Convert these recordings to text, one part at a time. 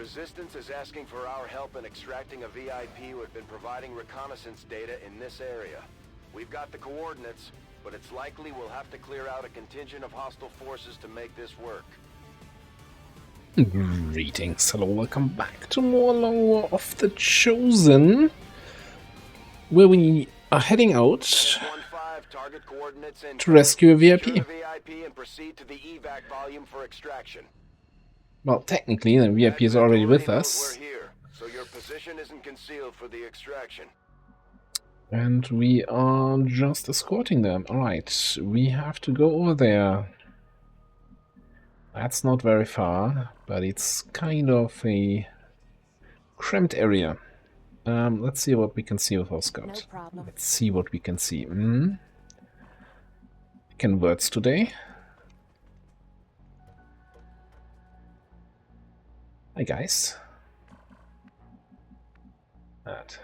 Resistance is asking for our help in extracting a VIP who had been providing reconnaissance data in this area. We've got the coordinates, but it's likely we'll have to clear out a contingent of hostile forces to make this work. Greetings, hello, welcome back to more Lore of the Chosen, where we are heading out to rescue a VIP. And proceed to the evac volume for extraction. Well, technically, the VIP is already with us. We're here, so your position isn't concealed for the extraction. And we are just escorting them. Alright, we have to go over there. That's not very far, but it's kind of a cramped area. Let's see what we can see with our scout. No problem. Let's see what we can see. Can words today? Hi guys. That.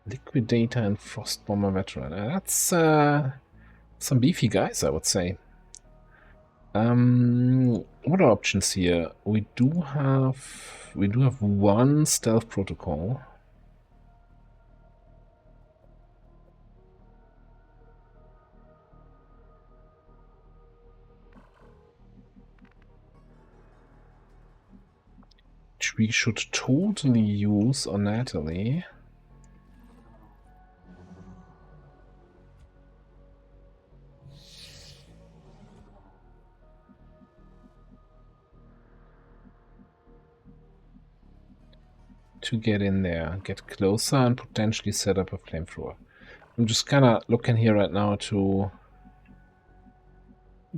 Liquidator and Frost Bomber Veteran. That's some beefy guys, I would say. What are options here? We do have one stealth protocol. Which we should totally use on Natalie. To get in there, get closer, and potentially set up a flamethrower. I'm just kind of looking here right now to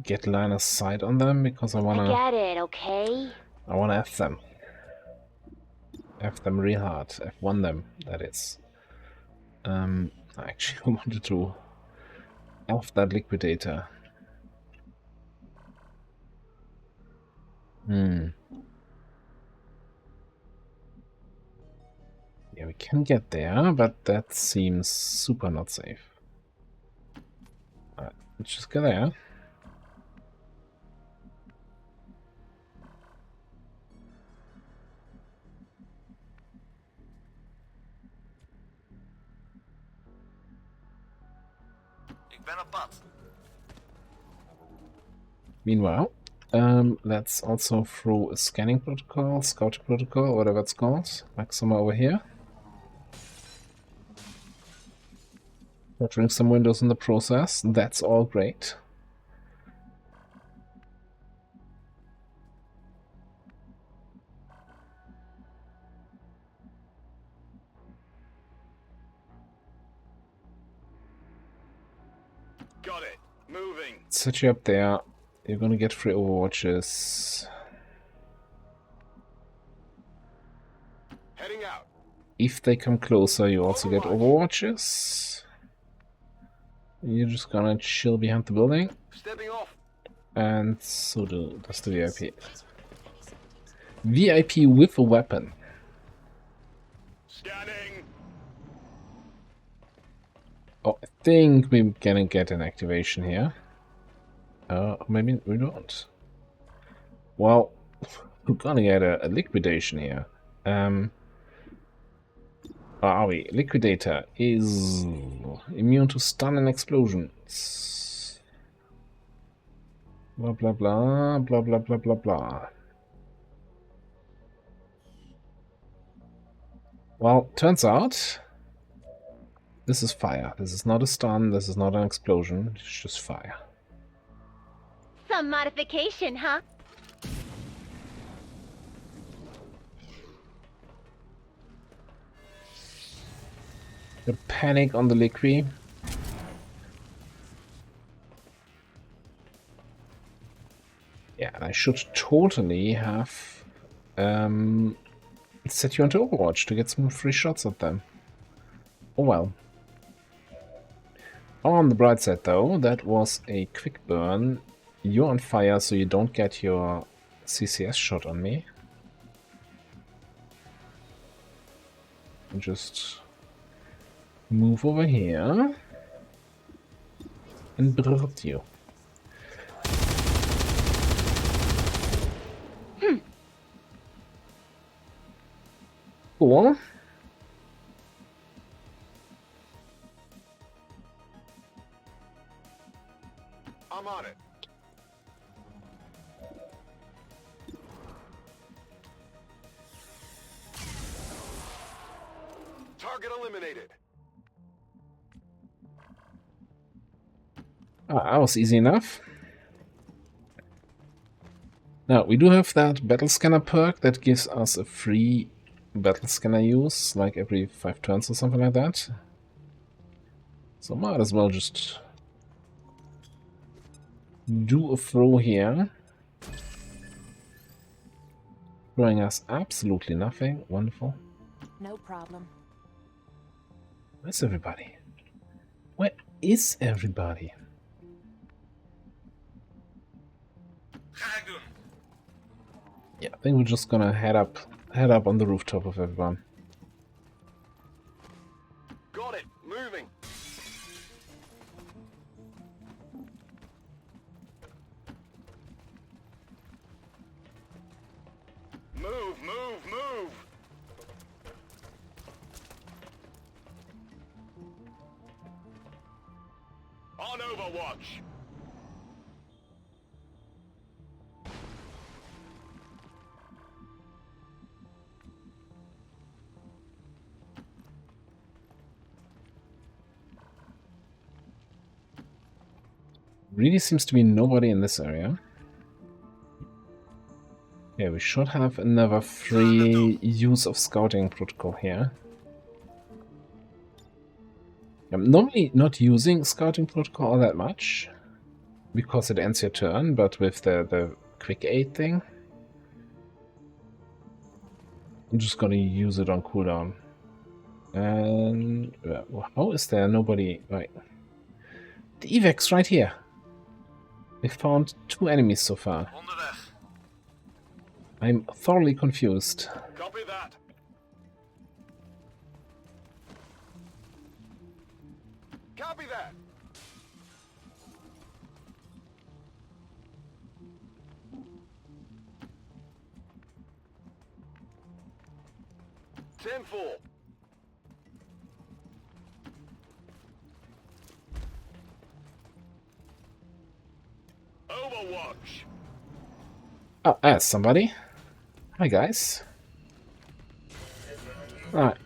get line of sight on them because I wanna. I get it, okay? I wanna F them. F them real hard. F1 them, that is. I actually wanted to F that liquidator. Yeah, we can get there, but that seems super not safe. Alright, let's just go there. Meanwhile, let's also throw a scanning protocol, scouting protocol, whatever it's called. Maxima over here. Filtering some windows in the process. That's all great. Got it. Moving. Set you up there. You're gonna get free overwatches. Heading out. If they come closer, you also get overwatches. You're just gonna chill behind the building. Stepping off. And so does the VIP. VIP with a weapon. Scanning. Oh, I think we're gonna get an activation here. Maybe we don't. Well, we're gonna get a liquidation here. Where are we? Liquidator is immune to stun and explosions. Blah blah blah blah blah blah blah blah. Well, turns out this is fire. This is not a stun, this is not an explosion, it's just fire. Some modification, huh? The panic on the liquid. Yeah, and I should totally have set you onto Overwatch to get some free shots at them. Oh well. On the bright side though, that was a quick burn. You're on fire, so you don't get your CCS shot on me. Just move over here and bird you. Cool. I'm on it. Target eliminated. That was easy enough. Now, we do have that battle scanner perk that gives us a free battle scanner use, like every 5 turns or something like that. So might as well just do a throw here. Throwing us absolutely nothing. Wonderful. No problem. Where's everybody? Where is everybody? Yeah, I think we're just gonna head up on the rooftop of everyone. Got it. Moving. Move, move, move. On Overwatch. Really seems to be nobody in this area. Yeah, we should have another free use of scouting protocol here. I'm normally not using scouting protocol all that much, because it ends your turn, but with the quick aid thing, I'm just gonna use it on cooldown. And how is there nobody? Right, the evac's right here. We found 2 enemies so far. I'm thoroughly confused. Copy that. Copy that. Ten full. Overwatch. Oh, there's somebody. Hi, guys. Alright.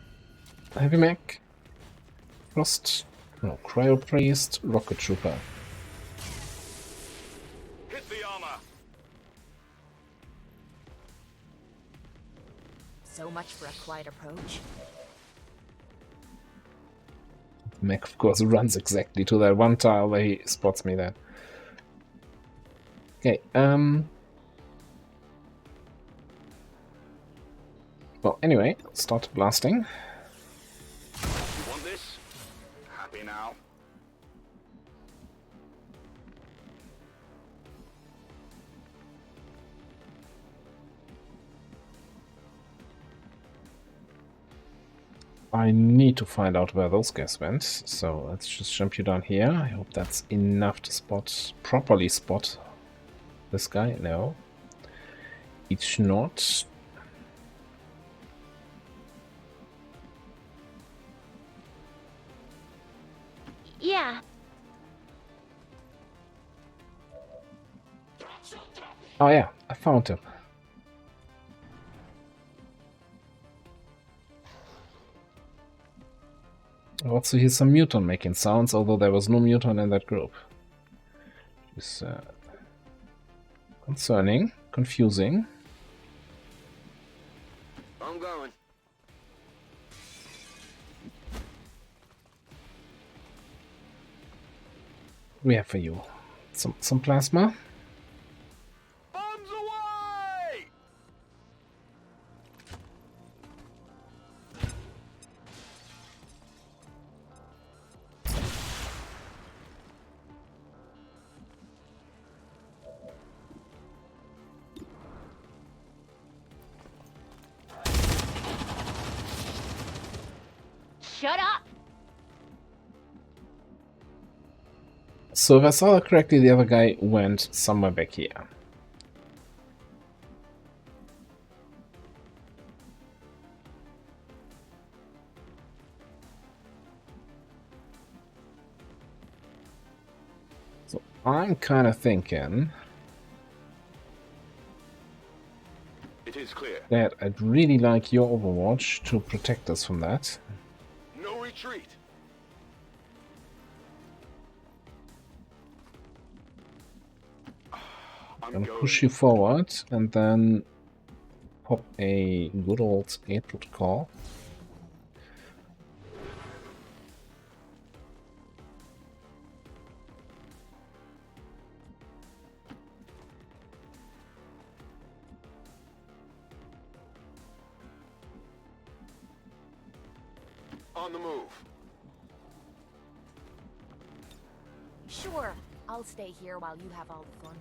Heavy Mech. Frost. No, Cryo Priest. Rocket Trooper. Hit the armor. So much for a quiet approach. Mech, of course, runs exactly to that one tile where he spots me there. Okay, well, anyway, start blasting. You want this? Happy now? I need to find out where those guys went, so let's just jump you down here. I hope that's enough to properly spot this guy. No, it's not. Yeah. Oh yeah, I found him. I also hear some muton making sounds, although there was no muton in that group. It's concerning, confusing. I'm going. We have for you some plasma. Bombs away! Shut up! So if I saw that correctly, the other guy went somewhere back here. I'm kind of thinking It is clear. that I'd really like your Overwatch to protect us from that. No retreat. I'm Gonna going. push you forward and then pop a good old 8-foot call. On the move. Sure, I'll stay here while you have all the fun.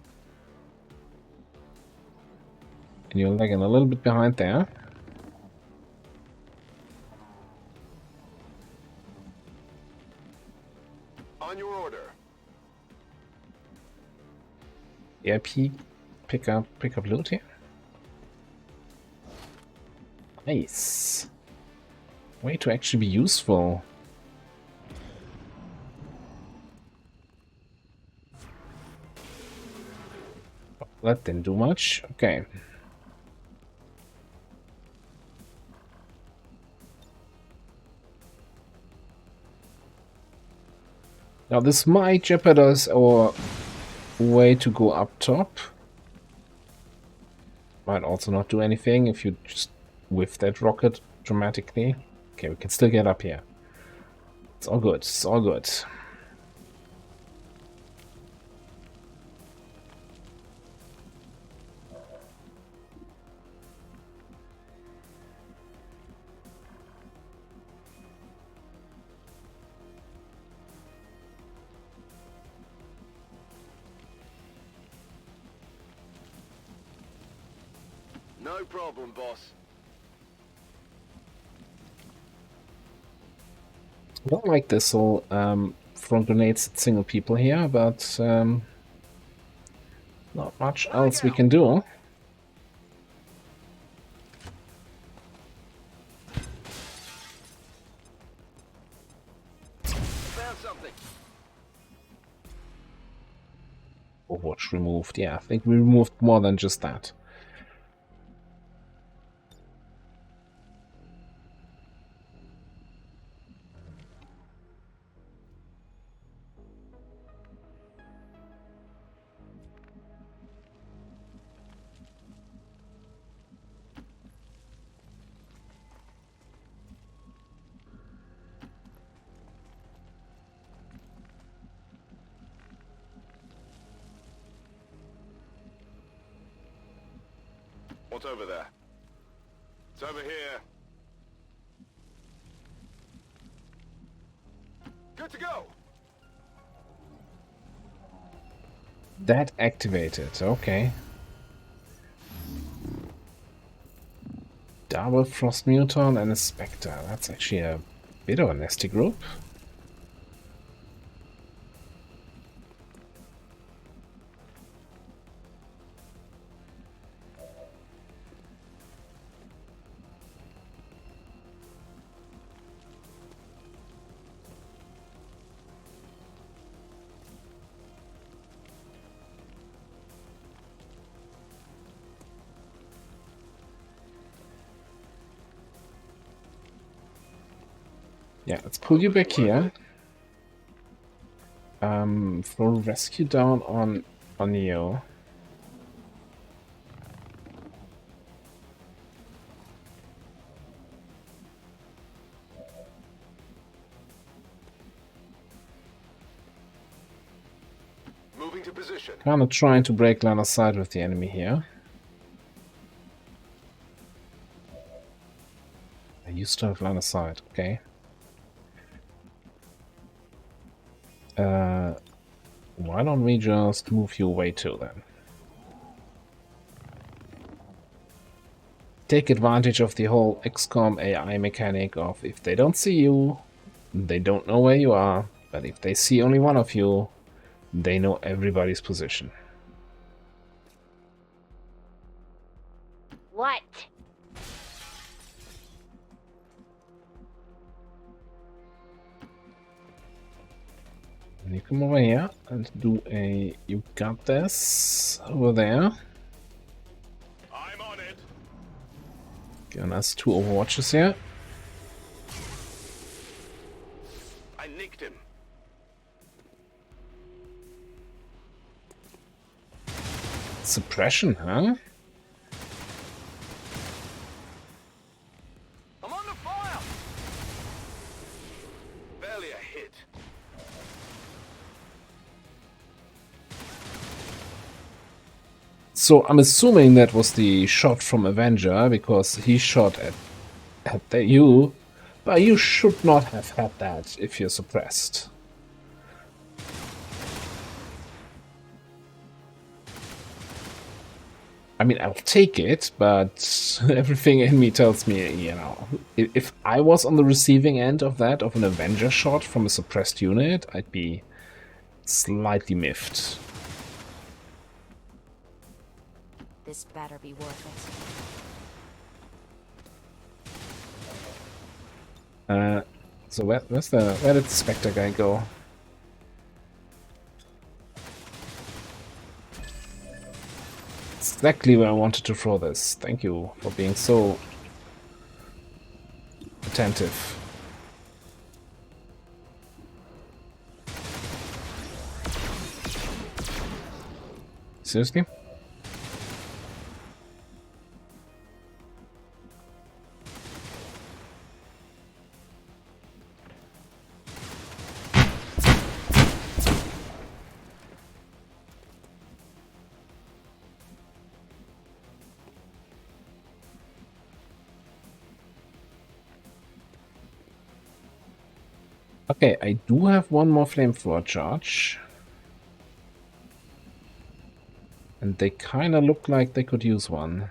And you're lagging a little bit behind there. On your order. EIP, pick up loot here. Nice. Way to actually be useful. That didn't do much. Okay. Now this might jeopardize our way to go up top. Might also not do anything if you just whiff that rocket dramatically. Okay, we can still get up here. It's all good. It's all good. No problem, boss. I don't like this whole front grenades at single people here, but not much else we can do. Found something. Overwatch removed. Yeah, I think we removed more than just that. What's over there? It's over here. Good to go. That activated. Okay. Double Frost Muton and a Spectre. That's actually a bit of a nasty group. Yeah, let's pull you back here. Throw rescue down on you. Moving to position. Kind of trying to break line of sight with the enemy here. I used to have line of sight, okay. Why don't we just move you away too then? Take advantage of the whole XCOM AI mechanic of if they don't see you, they don't know where you are, but if they see only one of you, they know everybody's position. What? you come over here and do a you got this over there. I'm on it. Giving us 2 Overwatches here. I nicked him. Suppression, huh? I'm on the fire. Barely a hit. So I'm assuming that was the shot from Avenger, because he shot at you, but you should not have had that if you're suppressed. I mean, I'll take it, but everything in me tells me, you know, if I was on the receiving end of that, of an Avenger shot from a suppressed unit, I'd be slightly miffed. This better be worth it. So where did the Spectre guy go? Exactly where I wanted to throw this. Thank you for being so attentive. Seriously? Okay, I do have one more flamethrower charge. And they kind of look like they could use one.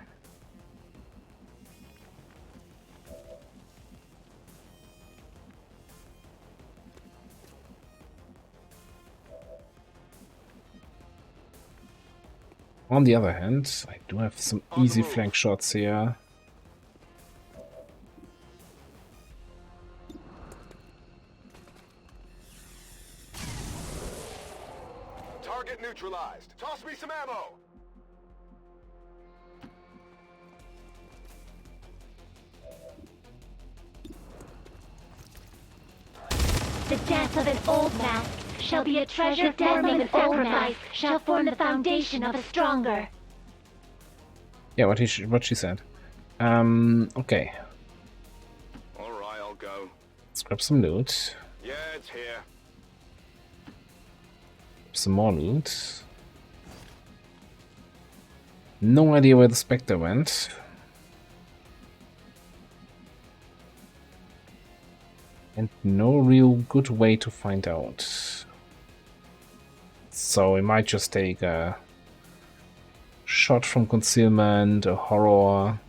On the other hand, I do have some easy flank shots here. Target neutralized. Toss me some ammo. The death of an old mask shall be a treasure forming the sacrifice, shall form the foundation of a stronger. Yeah, what she said. Okay. Alright, I'll go. Let's grab some loot. Yeah, it's here. Some more loot. No idea where the Spectre went. And no real good way to find out. So we might just take a shot from concealment, a horror.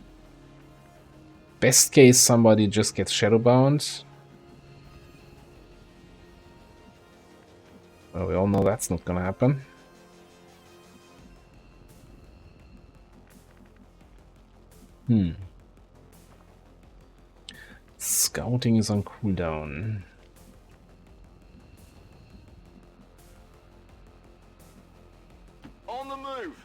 Best case, somebody just gets shadowbound. Well, we all know that's not gonna happen. Scouting is on cooldown. On the move.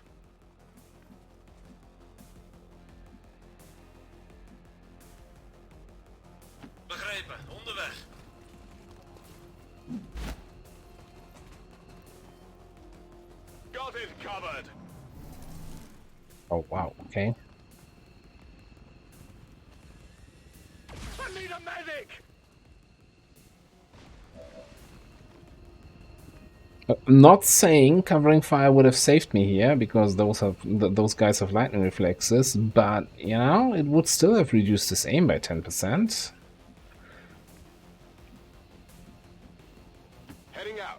Begrepen, onderweg. Got it covered. Oh wow, okay. I need a medic. I'm not saying covering fire would have saved me here, because those guys have lightning reflexes, but you know, it would still have reduced his aim by 10%. Heading out.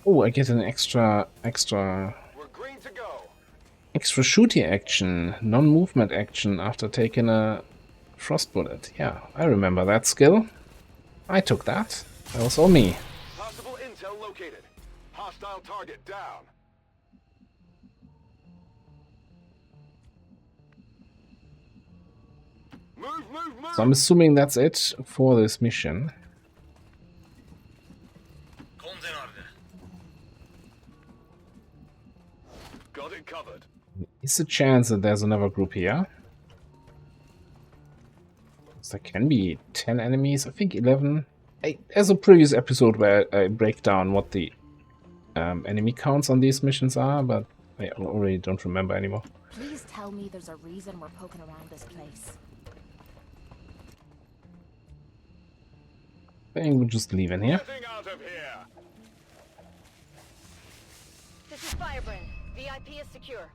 Oh, I get an extra We're green to go. shooty action, non-movement action after taking a frost bullet. Yeah, I remember that skill. I took that. That was all me. Possible intel Hostile target down. Move, move, move! So I'm assuming that's it for this mission. Grond in orde. Got it covered. Is a chance that there's another group here? So there can be 10 enemies, I think 11. There's a previous episode where I break down what the enemy counts on these missions are, but I already don't remember anymore. Please tell me there's a reason we're poking around this place. I think we'll just leave in here. Getting out of here. This is Firebrand. VIP is secure.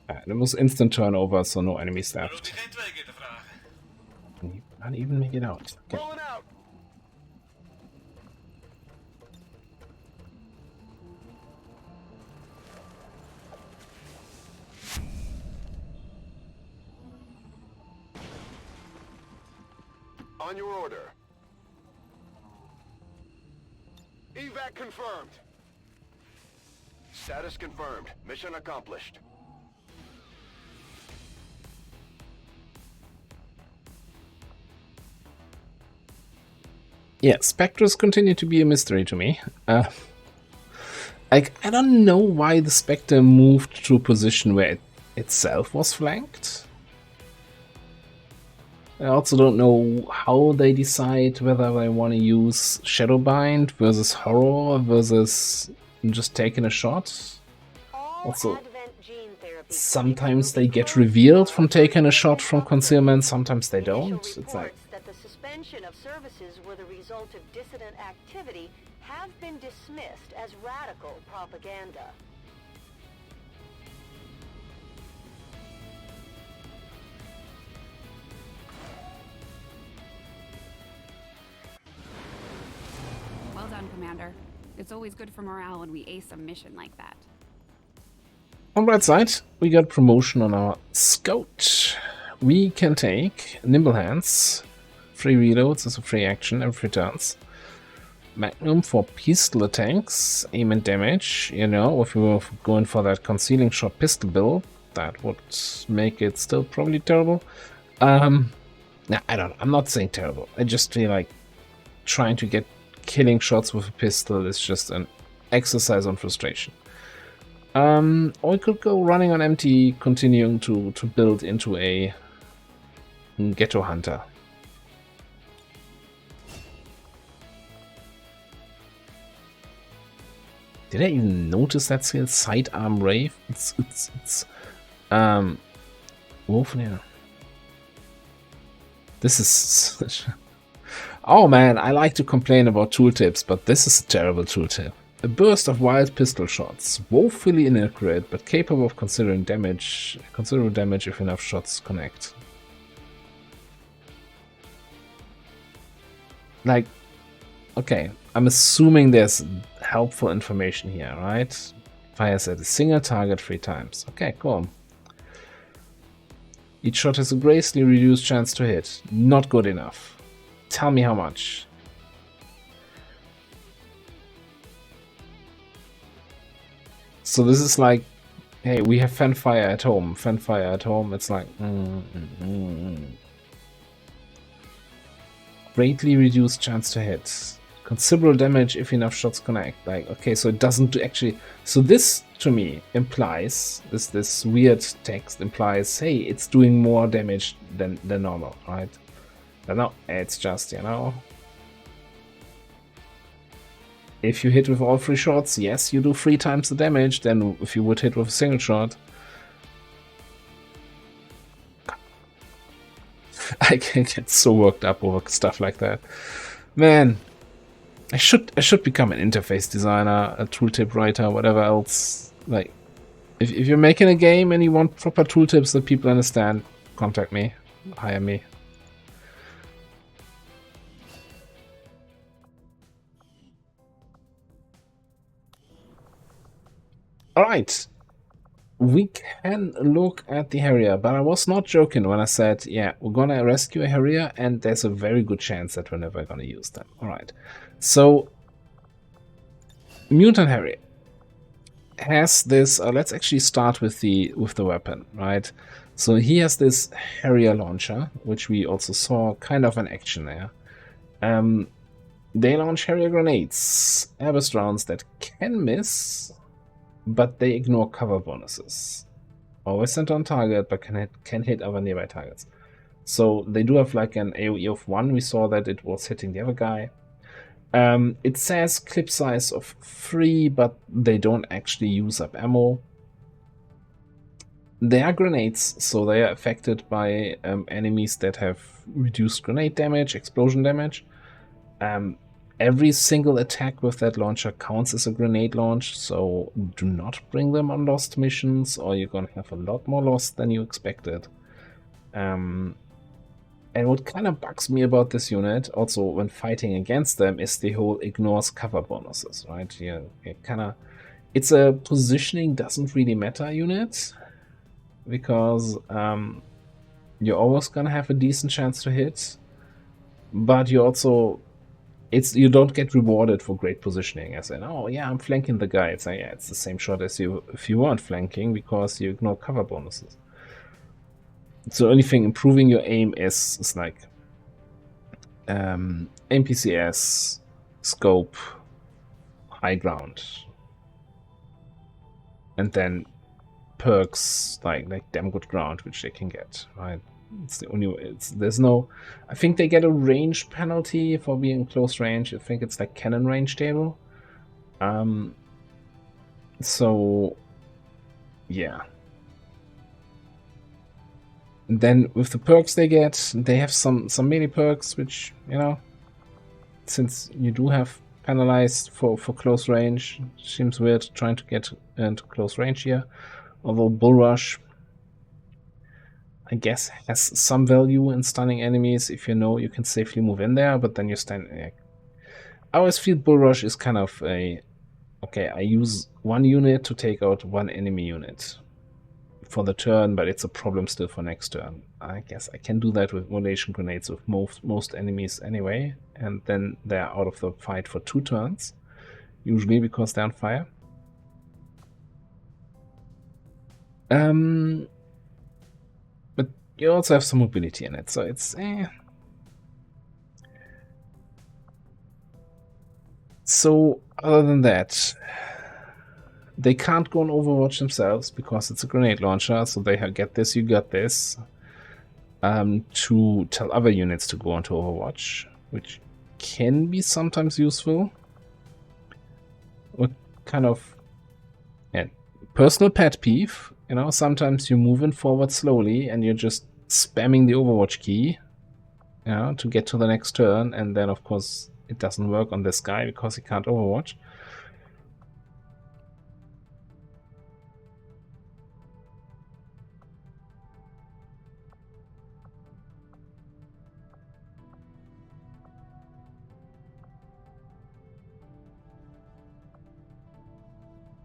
It was instant turnover, so no enemies Dan hoeft left. hij geen 2 keer te vragen. You can't even make it out. Okay. Rolling out. On your order. Evac confirmed. Status confirmed. Mission accomplished. Yeah, Spectres continue to be a mystery to me. I don't know why the Spectre moved to a position where it itself was flanked. I also don't know how they decide whether they want to use Shadowbind versus Horror versus just taking a shot. Also, sometimes they get revealed from taking a shot from concealment, sometimes they don't. It's like, that the suspension of services were the result of dissident activity have been dismissed as radical propaganda. Well done, Commander. It's always good for morale when we ace a mission like that. on the right side, we got promotion on our Scout. We can take Nimble Hands, free reloads as a free action every 3 turns. Magnum for pistol attacks, aim and damage. You know, if we were going for that concealing shot pistol build, that would make it still probably terrible. Nah, I don't know. I'm not saying terrible. I just feel like trying to get killing shots with a pistol is just an exercise on frustration. Or we could go running on empty, continuing to build into a ghetto hunter. Did I even notice that skill? Sidearm Rave? It's woven in. This is such... Oh man, I like to complain about tooltips, but this is a terrible tooltip. A burst of wild pistol shots, woefully inaccurate, but capable of considerable damage if enough shots connect. Like, okay, I'm assuming there's helpful information here, right? Fires at a single target 3 times. Okay, cool. Each shot has a greatly reduced chance to hit. Not good enough. Tell me how much. So this is like, hey, we have fanfire at home. Fanfire at home, it's like... Greatly reduced chance to hit. Considerable damage if enough shots connect. Like, okay, so it doesn't do actually... So this, to me, implies... This weird text implies, hey, it's doing more damage than normal, right? But no, it's just, you know... If you hit with all 3 shots, yes, you do 3 times the damage than if you would hit with a single shot. I can get so worked up over stuff like that. Man, I should become an interface designer, a tooltip writer, whatever else. Like, if you're making a game and you want proper tooltips that people understand, contact me, hire me. Alright, we can look at the Harrier, but I was not joking when I said, yeah, we're gonna rescue a Harrier and there's a very good chance that we're never gonna use them. Alright, So, Mutant Harry has this. Let's actually start with the weapon, right? So he has this Harrier launcher, which we also saw kind of in action there. They launch Harrier grenades, airburst rounds that can miss, but they ignore cover bonuses. Always center on target, but can hit other nearby targets. So they do have like an AoE of 1. We saw that it was hitting the other guy. It says clip size of 3, but they don't actually use up ammo. They are grenades, so they are affected by enemies that have reduced grenade damage, explosion damage. Every single attack with that launcher counts as a grenade launch, so do not bring them on lost missions, or you're gonna have a lot more lost than you expected. And what kind of bugs me about this unit, also when fighting against them, is the whole ignores cover bonuses, right? It's a positioning doesn't really matter unit, because you're always gonna have a decent chance to hit, but you also you don't get rewarded for great positioning, as in, oh yeah, I'm flanking the guy. It's like, yeah, it's the same shot as if you weren't flanking, because you ignore cover bonuses. So the only thing improving your aim is like NPCS, scope, high ground, and then perks like damn good ground, which they can get, right? It's the only way. There's no. I think they get a range penalty for being close range. I think it's like cannon range table. So yeah. And then with the perks they get, they have some melee perks, which, you know, since you do have penalized for close range, seems weird trying to get into close range here. Although Bull Rush, I guess, has some value in stunning enemies if you know you can safely move in there, but then you stand. I always feel Bull Rush is kind of a, okay, I use one unit to take out one enemy unit for the turn, but it's a problem still for next turn. I guess I can do that with molation grenades with most enemies anyway, and then they're out of the fight for 2 turns, usually because they're on fire. But you also have some mobility in it, so it's So other than that, they can't go on Overwatch themselves because it's a grenade launcher, so they get this, you got this, to tell other units to go onto Overwatch, which can be sometimes useful. What kind of personal pet peeve, you know, sometimes you're moving forward slowly and you're just spamming the Overwatch key, you know, to get to the next turn, and then of course it doesn't work on this guy because he can't Overwatch.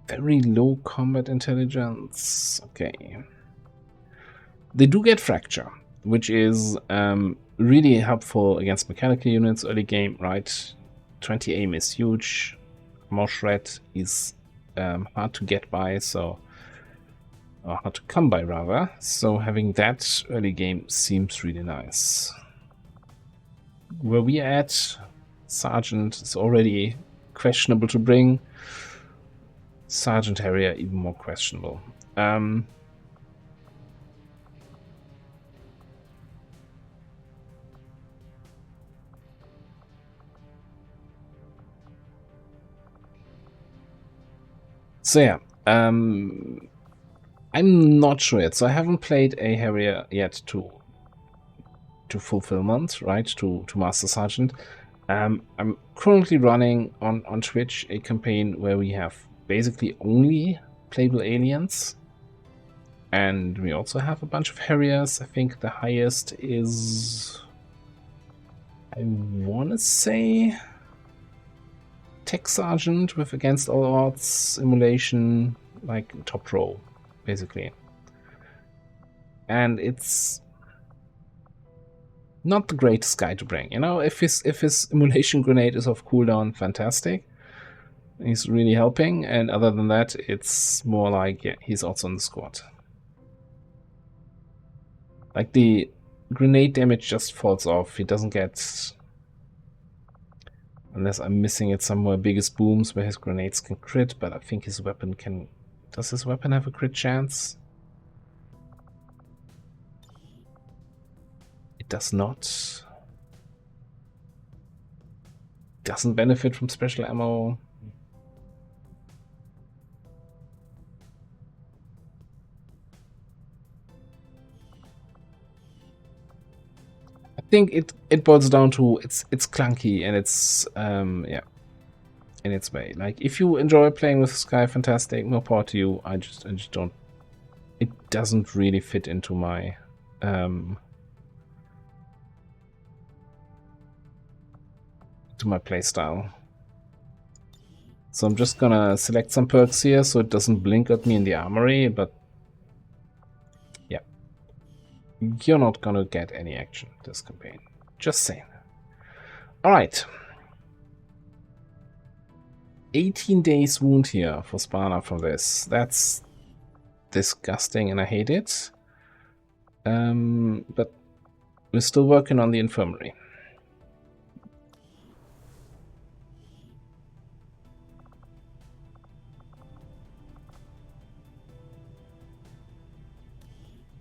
Very low combat intelligence. Okay. They do get Fracture, which is really helpful against mechanical units early game, right? 20 aim is huge. More shred is hard to get by, so hard to come by rather. So having that early game seems really nice. Where we at, Sergeant is already questionable to bring. Sergeant Harrier even more questionable. So yeah, I'm not sure yet. So I haven't played a Harrier yet to fulfillment, right? To Master Sergeant. I'm currently running on Twitch a campaign where we have basically only playable aliens, and we also have a bunch of Harriers. I think the highest is, I want to say, Tech Sergeant with Against All Odds simulation, like top row, basically. And it's not the greatest guy to bring. You know, if his emulation grenade is off cooldown, fantastic. He's really helping, and other than that, it's more like, yeah, he's also in the squad. Like, the grenade damage just falls off. He doesn't get... Unless I'm missing it somewhere, biggest booms where his grenades can crit, but I think his weapon can... Does his weapon have a crit chance? It does not. Doesn't benefit from special ammo. I think it boils down to it's clunky and it's yeah, in its way. Like, if you enjoy playing with Sky, fantastic, more power to you. I just don't. It doesn't really fit into my playstyle. So I'm just gonna select some perks here so it doesn't blink at me in the armory, but yeah, you're not gonna get any action this campaign. Just saying. Alright. 18 days wound here for Spana from this. That's disgusting and I hate it. But we're still working on the infirmary.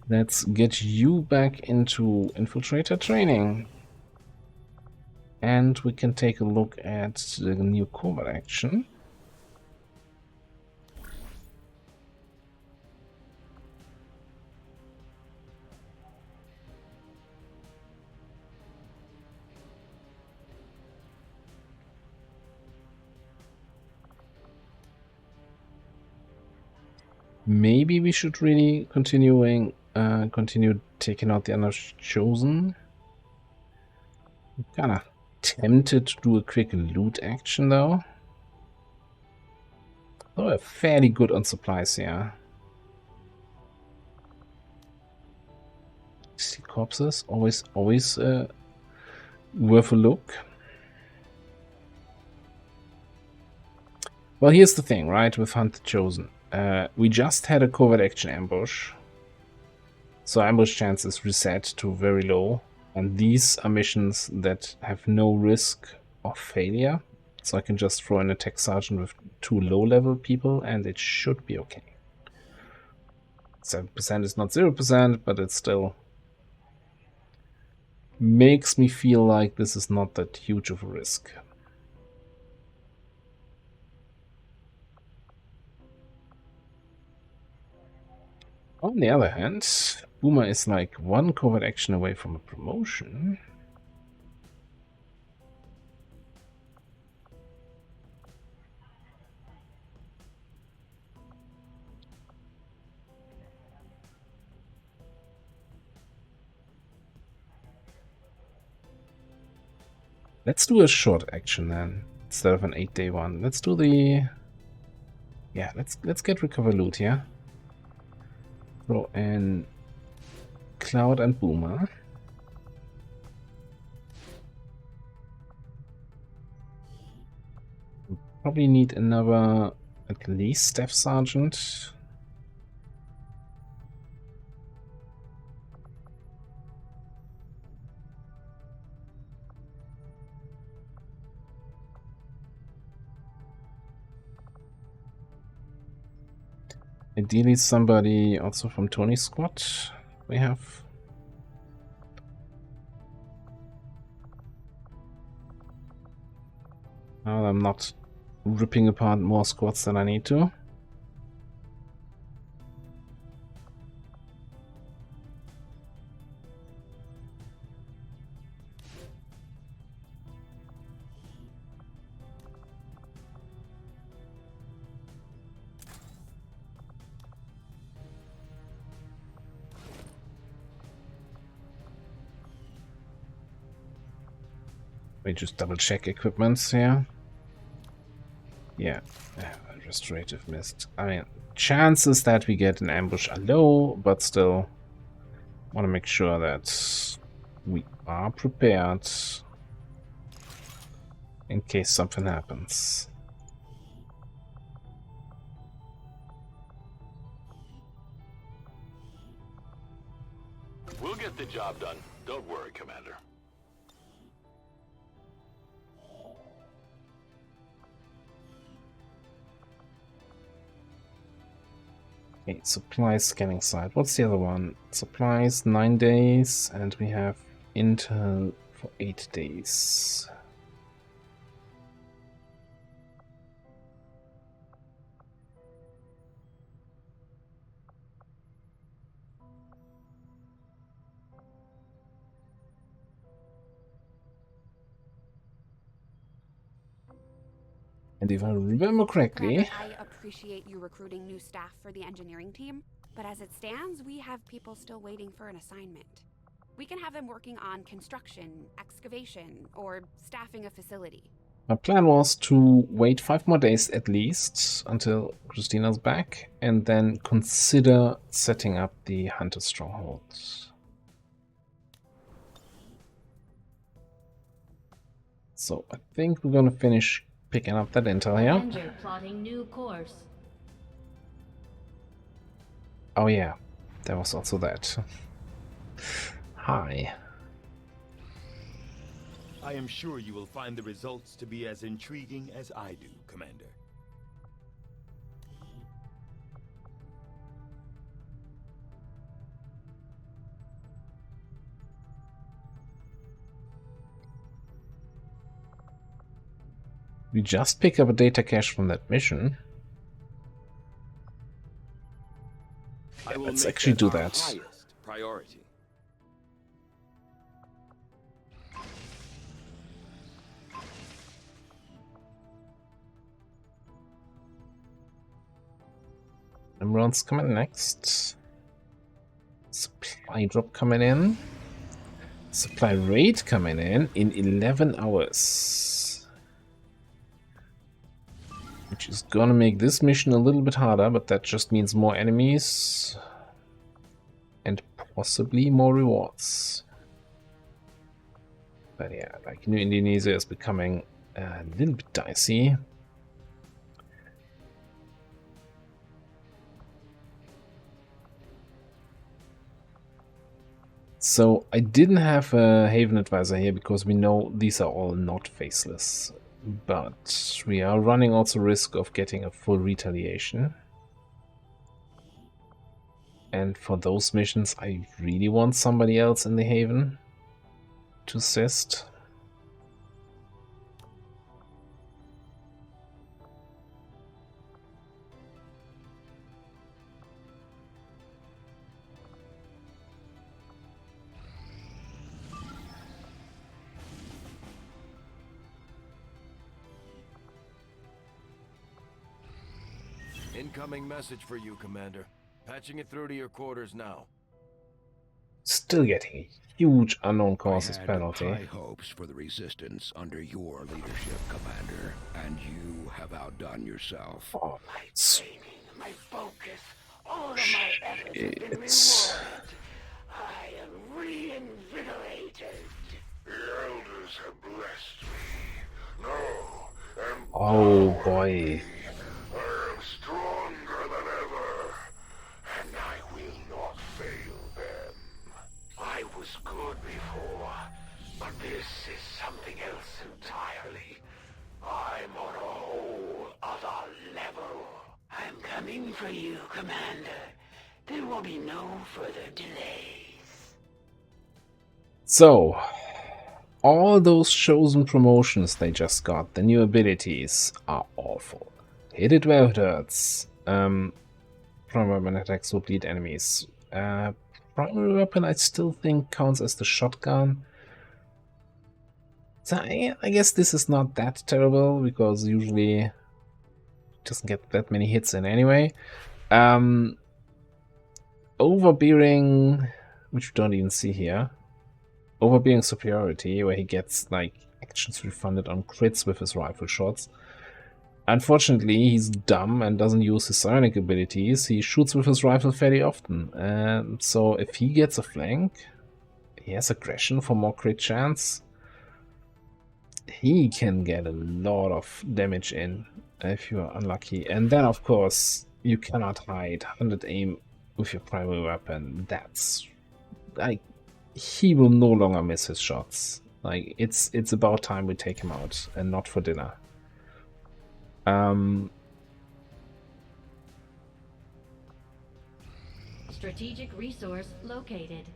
Let's get you back into infiltrator training. And we can take a look at the new covert action. Maybe we should really continue taking out the Unchosen. I'm kinda tempted to do a quick loot action though. Oh, we're fairly good on supplies here. See corpses, always worth a look. Well, here's the thing, right, with Hunt the Chosen. We just had a covert action ambush. So ambush chance is reset to very low. And these are missions that have no risk of failure. So I can just throw in a tech sergeant with 2 low-level people and it should be okay. 7% is not 0%, but it still makes me feel like this is not that huge of a risk. On the other hand, Boomer is like 1 covert action away from a promotion. Let's do a short action then, instead of an 8-day one. Let's do the... Yeah, let's get recover loot here. Throw in Cloud and Boomer. We probably need another, at least, Staff Sergeant. Ideally somebody also from Tony's squad we have. Now I'm not ripping apart more squads than I need to. We just double check equipments here. Yeah, restorative mist. I mean, chances that we get an ambush are low, but still want to make sure that we are prepared in case something happens. We'll get the job done. Don't worry, Commander. Okay, supplies scanning site. What's the other one? Supplies 9 days, and we have intel for 8 days. And if I remember correctly, Commander, I appreciate you recruiting new staff for the engineering team, but as it stands, we have people still waiting for an assignment. We can have them working on construction, excavation, or staffing a facility. my plan was to wait 5 more days at least until Christina's back, and then consider setting up the Hunter Stronghold. So I think we're gonna finish picking up that intel here. Avenger plotting new course. Oh yeah, there was also that. Hi. I am sure you will find the results to be as intriguing as I do, Commander. We just pick up a data cache from that mission. I will Let's make actually do our that. highest priority. Emeralds coming next. Supply drop coming in. Supply raid coming in 11 hours. Which is gonna make this mission a little bit harder, but that just means more enemies. And possibly more rewards. But yeah, like New Indonesia is becoming a little bit dicey. So I didn't have a Haven Advisor here because we know these are all not faceless. But we are running also risk of getting a full retaliation. And for those missions I really want somebody else in the Haven to assist. Incoming message for you, Commander. Patching it through to your quarters now. Still getting a huge unknown causes I had penalty. high hopes for the Resistance under your leadership, Commander, and you have outdone yourself. Oh, My focus, all of my efforts have been rewarded. I am reinvigorated. The elders have blessed me. Now, oh boy. I am stronger than ever, and I will not fail them. I was good before, but this is something else entirely. I'm on a whole other level. I'm coming for you, Commander. There will be no further delays. So, all those chosen promotions they just got, the new abilities, are awful. Hit it where it hurts. Primary weapon attacks will bleed enemies. Primary weapon I still think counts as the shotgun. So I guess this is not that terrible, because usually it doesn't get that many hits in anyway. Overbearing, which we don't even see here. Overbearing superiority, where he gets like actions refunded on crits with his rifle shots. Unfortunately, he's dumb and doesn't use his psionic abilities. He shoots with his rifle fairly often. So if he gets a flank, he has aggression for more crit chance. He can get a lot of damage in if you are unlucky. And then, of course, you cannot hide 100 aim with your primary weapon. That's like, he will no longer miss his shots. Like, it's about time we take him out, and not for dinner. Strategic resource located.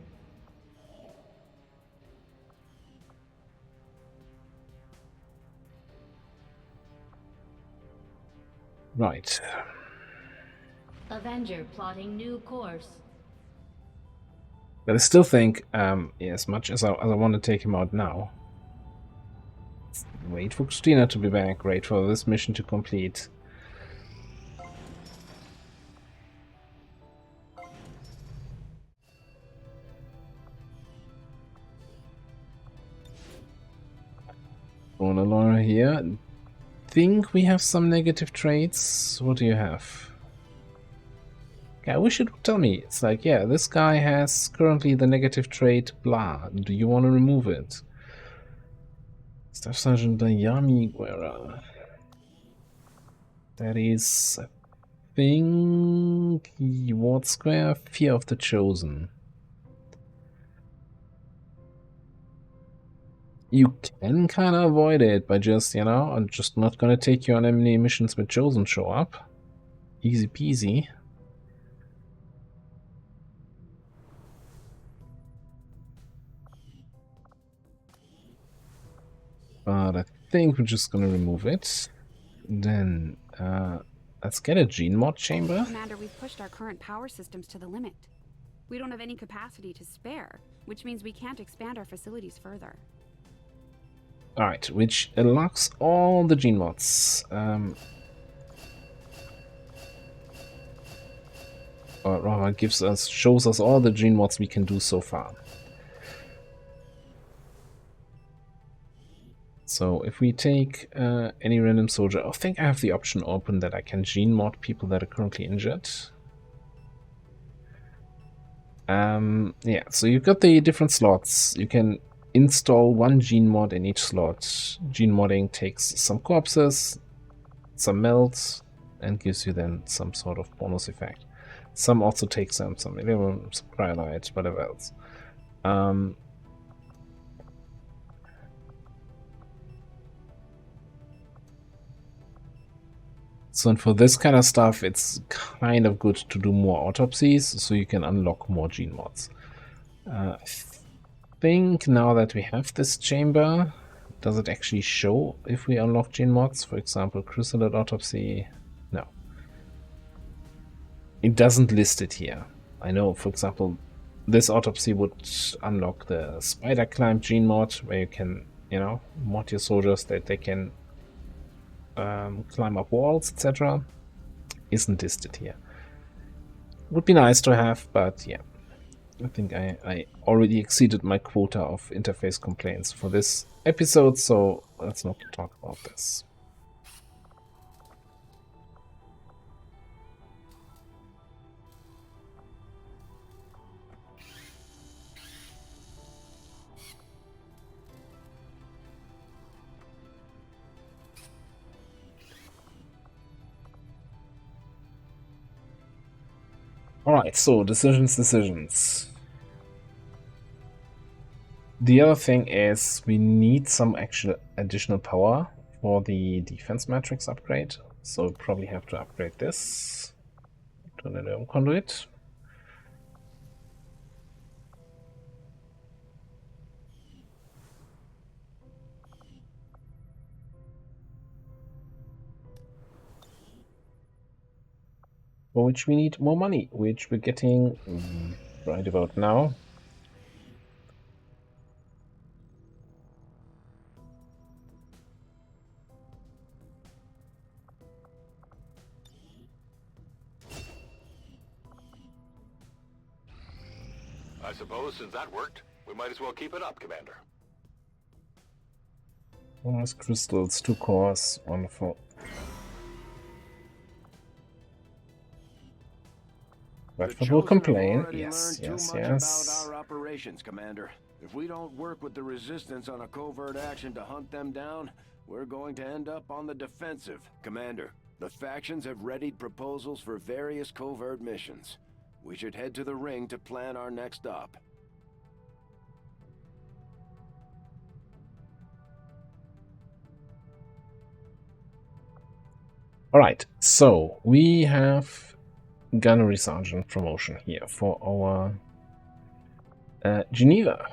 Right. Avenger plotting new course. But I still think, yeah, as much as I want to take him out now, wait for Christina to be back, wait for this mission to complete. Owner Laura here. Think we have some negative traits. What do you have? I wish it would tell me. It's like, yeah, this guy has currently the negative trait blah. Do you want to remove it? Staff Sergeant Dayami Guerra. That is, I think, Ward Square, Fear of the Chosen. You can kind of avoid it by just, you know, I'm just not gonna take you on any missions when Chosen show up. Easy peasy. But I think we're just gonna remove it. Then, let's get a gene mod chamber. Commander, we've pushed our current power systems to the limit. We don't have any capacity to spare, which means we can't expand our facilities further. Alright, which unlocks all the gene mods. Or rather, shows us all the gene mods we can do so far. So if we take any random soldier, I think I have the option open that I can gene mod people that are currently injured. Yeah, so you've got the different slots. You can install one gene mod in each slot. Gene modding takes some corpses, some melts, and gives you then some sort of bonus effect. Some also take some minimum, some cryolite, whatever else. So and for this kind of stuff, it's kind of good to do more autopsies, so you can unlock more gene mods. I think now that we have this chamber, does it actually show if we unlock gene mods? For example, chrysalid autopsy? No. It doesn't list it here. I know, for example, this autopsy would unlock the spider climb gene mod, where you can, you know, mod your soldiers that they can climb up walls, etc. Isn't listed here. Would be nice to have, but yeah. I think I already exceeded my quota of interface complaints for this episode, so let's not talk about this. Alright, so decisions. The other thing is we need some actual additional power for the defense matrix upgrade, so we probably have to upgrade this to an inertium conduit. For which we need more money, which we're getting right about now. I suppose since that worked, we might as well keep it up, Commander. Bonus crystals, 2 cores, wonderful. Bradford will complain. Already Yes, learned yes, too much yes. about our operations, Commander. If we don't work with the Resistance on a covert action to hunt them down, we're going to end up on the defensive. Commander, the factions have readied proposals for various covert missions. We should head to the ring to plan our next op. Alright, so we have Gunnery Sergeant promotion here for our Geneva.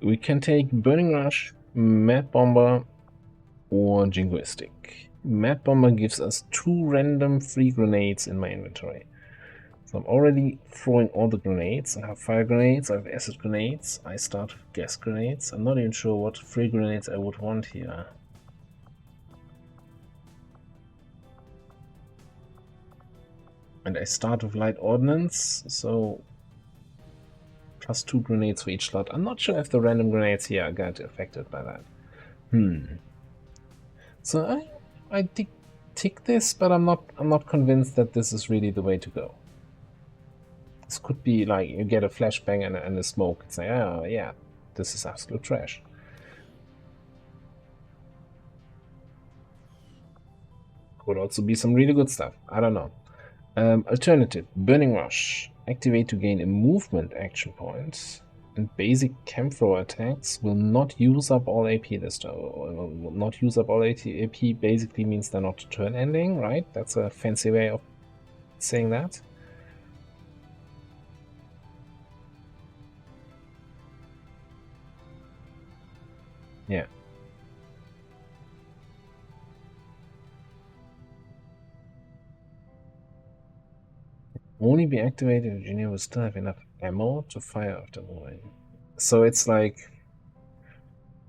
We can take Burning Rush, Mad Bomber, or Jingoistic. Mad Bomber gives us 2 random free grenades in my inventory. So I'm already throwing all the grenades. I have fire grenades, I have acid grenades, I start with gas grenades. I'm not even sure what free grenades I would want here. And I start with light ordnance, so plus 2 grenades for each slot. I'm not sure if the random grenades here are going to get affected by that. So I tick this, but I'm not convinced that this is really the way to go. This could be like you get a flashbang and a smoke and say, oh yeah, this is absolute trash. Could also be some really good stuff. I don't know. Alternative, Burning Rush. Activate to gain a movement action point. And basic camp thrower attacks will not use up all AP this turn. Will not use up all AP basically means they're not turn ending, right? That's a fancy way of saying that. Yeah. Only be activated if Engineer will still have enough ammo to fire after moving. So it's like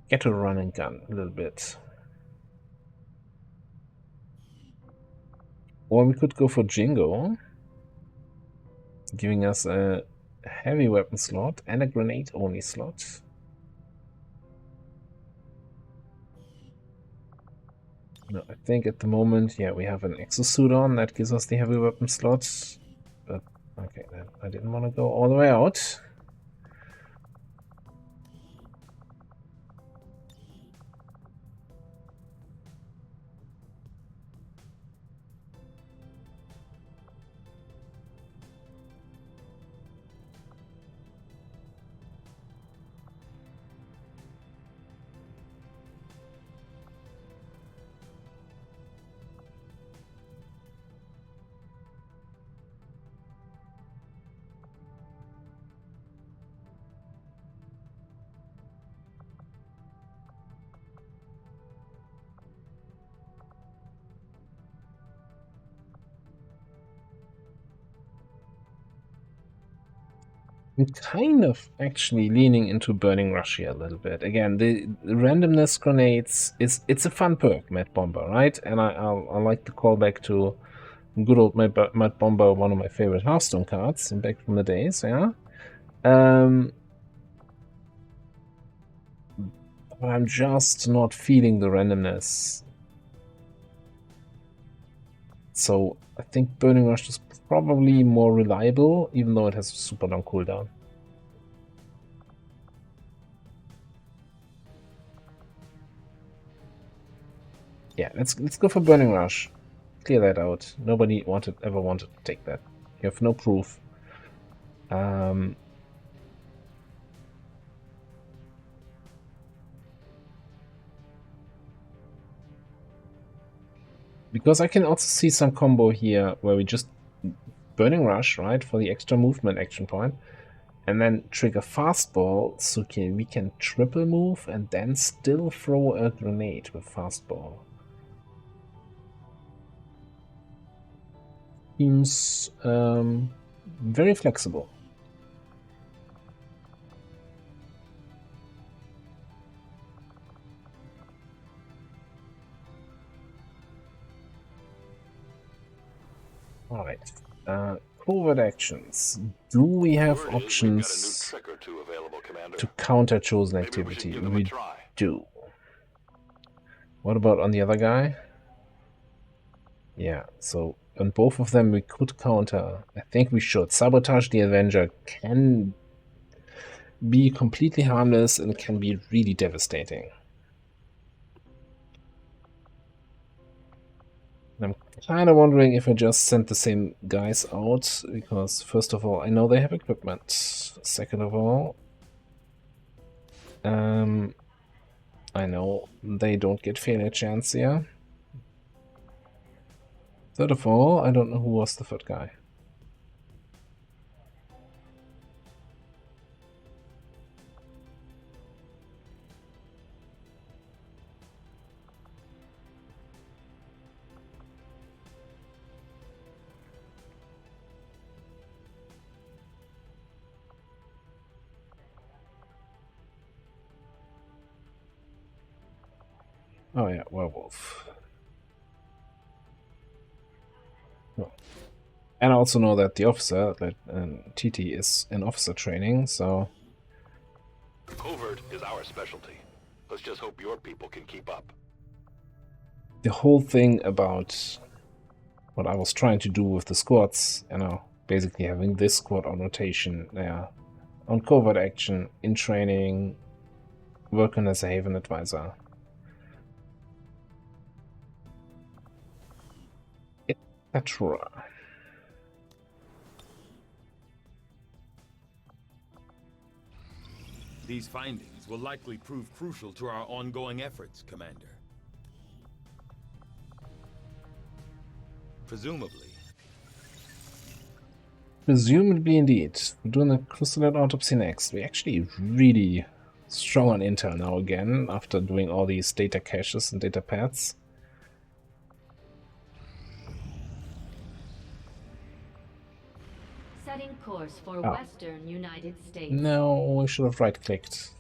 get a run and gun a little bit. Or we could go for Jingo, giving us a heavy weapon slot and a grenade only slot. No, I think at the moment, yeah, we have an exosuit on that gives us the heavy weapon slots. But okay, then I didn't want to go all the way out. I'm kind of actually leaning into Burning Rush here a little bit. Again, the randomness grenades it's a fun perk, Mad Bomber, right? And I like to call back to good old Mad Bomber, one of my favorite Hearthstone cards back from the days, yeah. But I'm just not feeling the randomness. So I think Burning Rush is probably more reliable, even though it has a super long cooldown. Yeah, let's go for Burning Rush. Clear that out. Nobody ever wanted to take that. You have no proof. Because I can also see some combo here where we just Burning Rush, right, for the extra movement action point, and then trigger fastball, so we can triple move and then still throw a grenade with fastball. Seems very flexible. All right. Covert actions. Do we have options to counter chosen activity? We do. What about on the other guy? Yeah, so on both of them we could counter. I think we should. Sabotage the Avenger can be completely harmless and can be really devastating. And I'm kind of wondering if I just sent the same guys out, because first of all, I know they have equipment. Second of all, I know they don't get failure chance here. Third of all, I don't know who was the third guy. Oh yeah, werewolf. Oh. And I also know that the officer, that TT, is in officer training, so... Covert is our specialty. Let's just hope your people can keep up. The whole thing about what I was trying to do with the squads, you know, basically having this squad on rotation, yeah, on covert action, in training, working as a Haven advisor. Etc. These findings will likely prove crucial to our ongoing efforts, Commander. Presumably. Presumably indeed. We're doing a crystalline autopsy next. We're actually really strong on intel now again, after doing all these data caches and data pads. Setting course for Western United States. No, I should have right-clicked.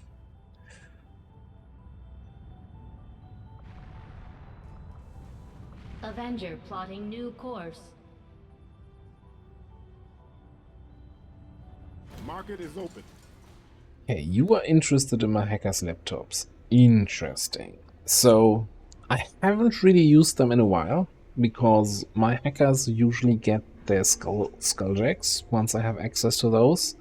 Avenger plotting new course. Market is open. Hey, you are interested in my hackers' laptops. Interesting. So, I haven't really used them in a while, because my hackers usually get their Skulljacks once I have access to those.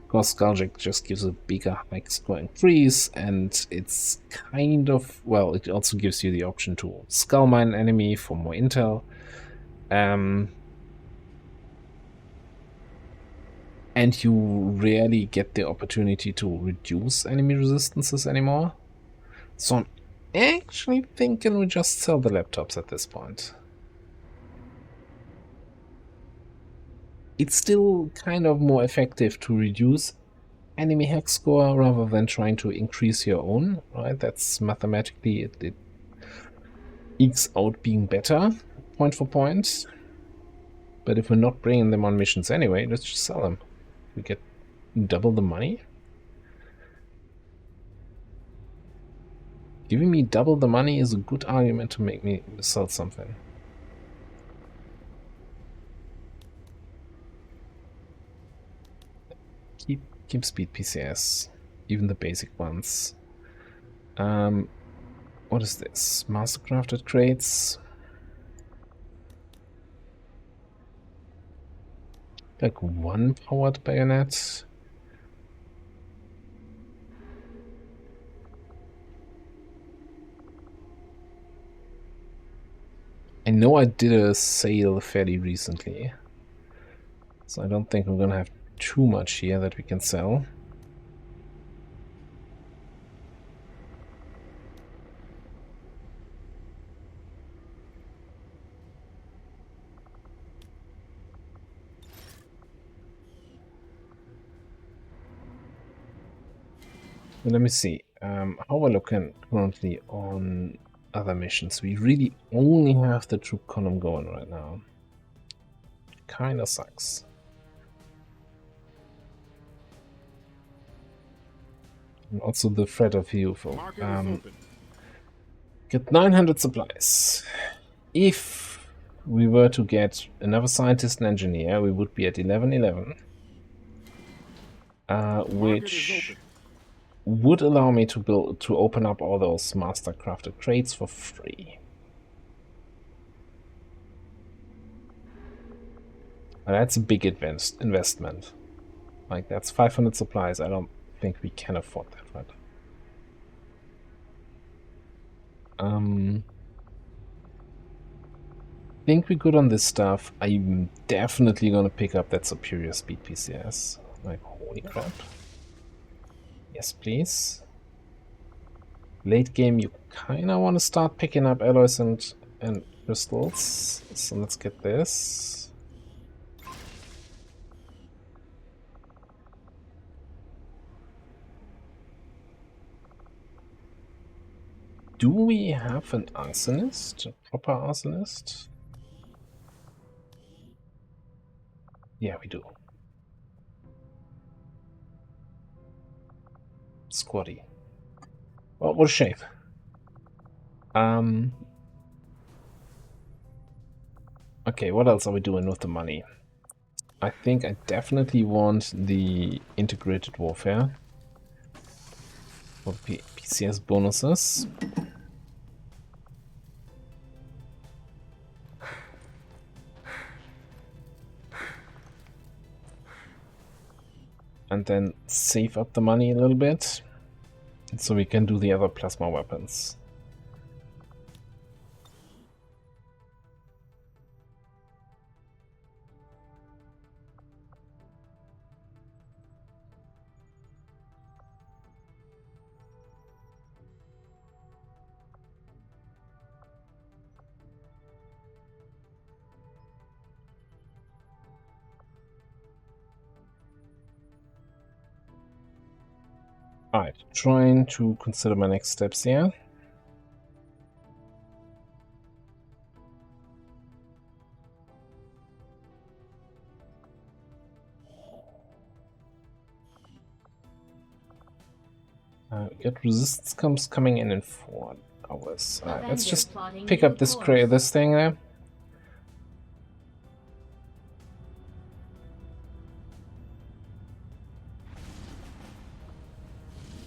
Because Skulljack just gives a bigger high score increase, and it's kind of, well, it also gives you the option to skull mine an enemy for more intel. And you rarely get the opportunity to reduce enemy resistances anymore. So I'm actually thinking we just sell the laptops at this point. It's still kind of more effective to reduce enemy hack score rather than trying to increase your own, right? That's mathematically, it ekes out being better, point for point. But if we're not bringing them on missions anyway, let's just sell them. We get double the money. Giving me double the money is a good argument to make me sell something. Keep speed PCS, even the basic ones. What is this? Mastercrafted crates. Like one powered bayonet. I know I did a sale fairly recently, so I don't think we're gonna have too much here that we can sell. Let me see. How we're looking currently on other missions. We really only have the troop column going right now. Kinda sucks. And also the threat of UFO. Get 900 supplies. If we were to get another scientist and engineer, we would be at 1111. Which would allow me to open up all those master crafted crates for free. That's a big investment. Like, that's 500 supplies. I don't think we can afford that, right? Think we're good on this stuff. I'm definitely gonna pick up that superior speed PCS. Like, holy crap. Yes, please. Late game, you kinda want to start picking up alloys and crystals. So let's get this. Do we have an arsonist? A proper arsonist? Yeah, we do. Squatty. Well, what a shame. Okay, what else are we doing with the money? I think I definitely want the integrated warfare for PCS bonuses. And then save up the money a little bit so we can do the other plasma weapons. Alright, trying to consider my next steps here. Get resistance coming in 4 hours. Alright, let's just pick up this thing there.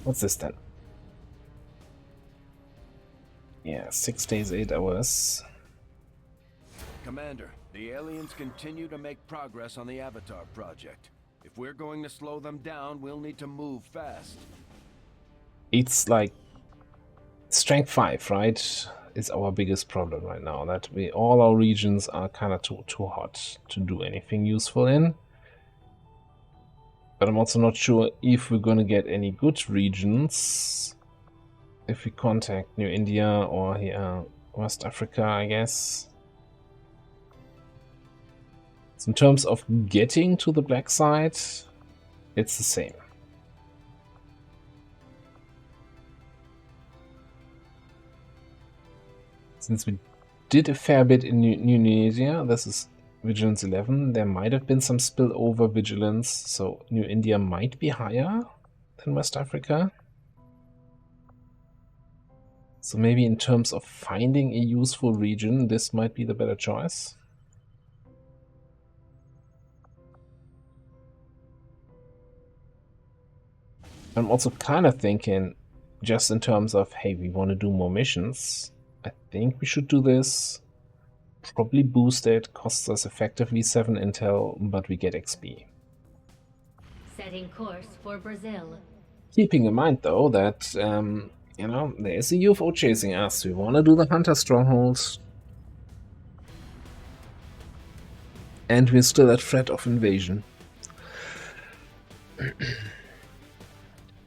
What's this then? Yeah, 6 days, 8 hours. Commander, the aliens continue to make progress on the Avatar project. If we're going to slow them down, we'll need to move fast. It's like strength 5, right? Is our biggest problem right now. That all our regions are kind of too hot to do anything useful in. But I'm also not sure if we're gonna get any good regions if we contact New India or here West Africa, I guess. So in terms of getting to the black side, it's the same. Since we did a fair bit in New India, this is Vigilance 11, there might have been some spillover vigilance, so New India might be higher than West Africa. So maybe in terms of finding a useful region, this might be the better choice. I'm also kind of thinking, just in terms of, hey, we want to do more missions, I think we should do this. Probably boost it, costs us effectively 7 intel, but we get XP. Setting course for Brazil. Keeping in mind, though, that, you know, there is a UFO chasing us. We want to do the Hunter Strongholds. And we're still at threat of invasion.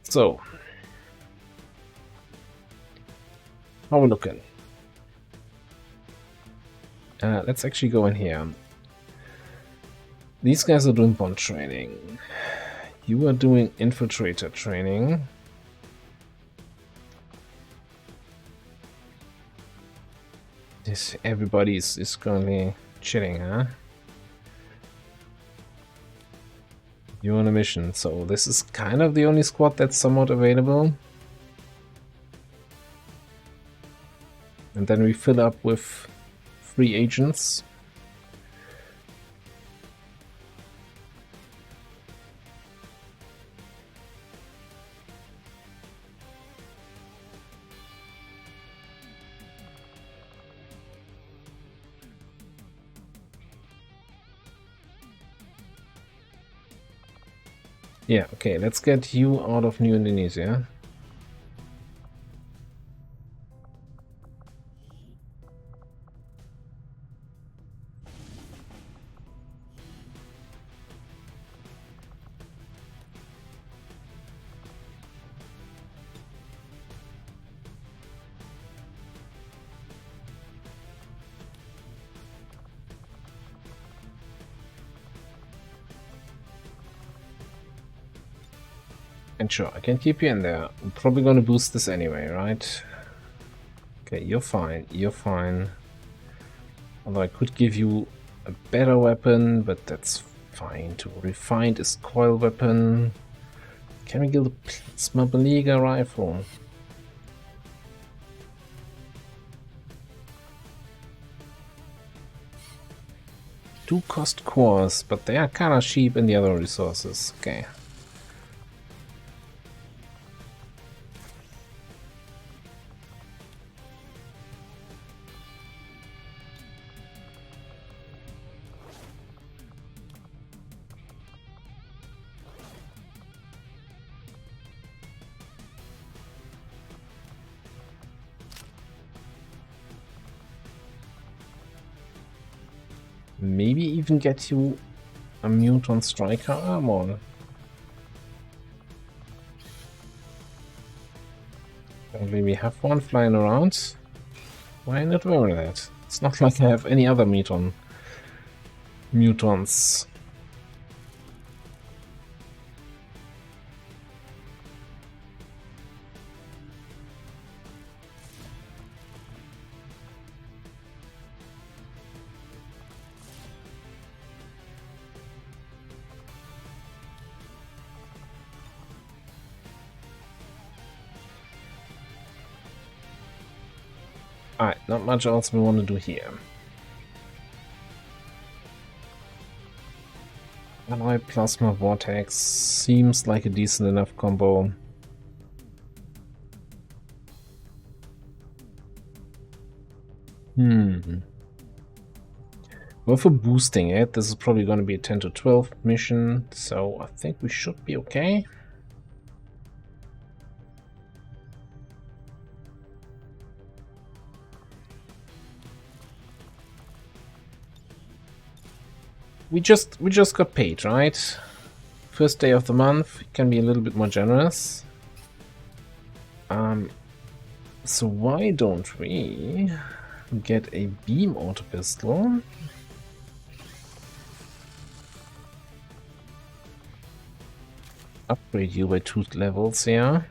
So, how are we looking? Let's actually go in here. These guys are doing bond training. You are doing infiltrator training. Everybody is currently chilling, huh? You're on a mission, so this is kind of the only squad that's somewhat available. And then we fill up with free agents. Yeah, okay, let's get you out of New Indonesia. And sure, I can keep you in there. I'm probably gonna boost this anyway, right? Okay, you're fine, you're fine. Although I could give you a better weapon, but that's fine too. Refined is coil weapon. Can we get the Plasma Beleaguer rifle? Do cost cores, but they are kinda cheap in the other resources. Okay. Maybe even get you a mutant striker armor. Only we have one flying around. Why not wear that? It's not like I have any other mutants. Alright, not much else we want to do here. Alloy Plasma Vortex seems like a decent enough combo. Well, for boosting it, this is probably going to be a 10 to 12 mission, so I think we should be okay. We just got paid, right? First day of the month, can be a little bit more generous. So why don't we get a beam auto pistol? Upgrade you by 2 levels here.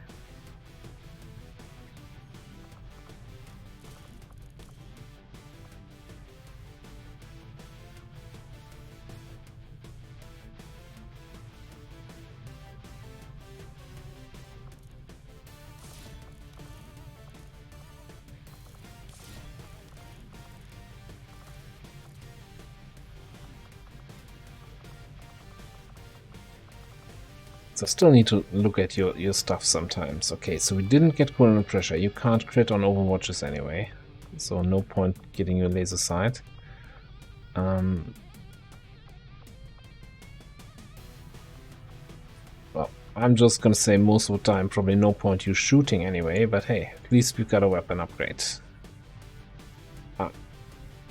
So I still need to look at your stuff sometimes. Okay, so we didn't get cooldown and pressure. You can't crit on overwatches anyway. So no point getting your laser sight. Well, I'm just gonna say most of the time probably no point you shooting anyway, but hey, at least we've got a weapon upgrade.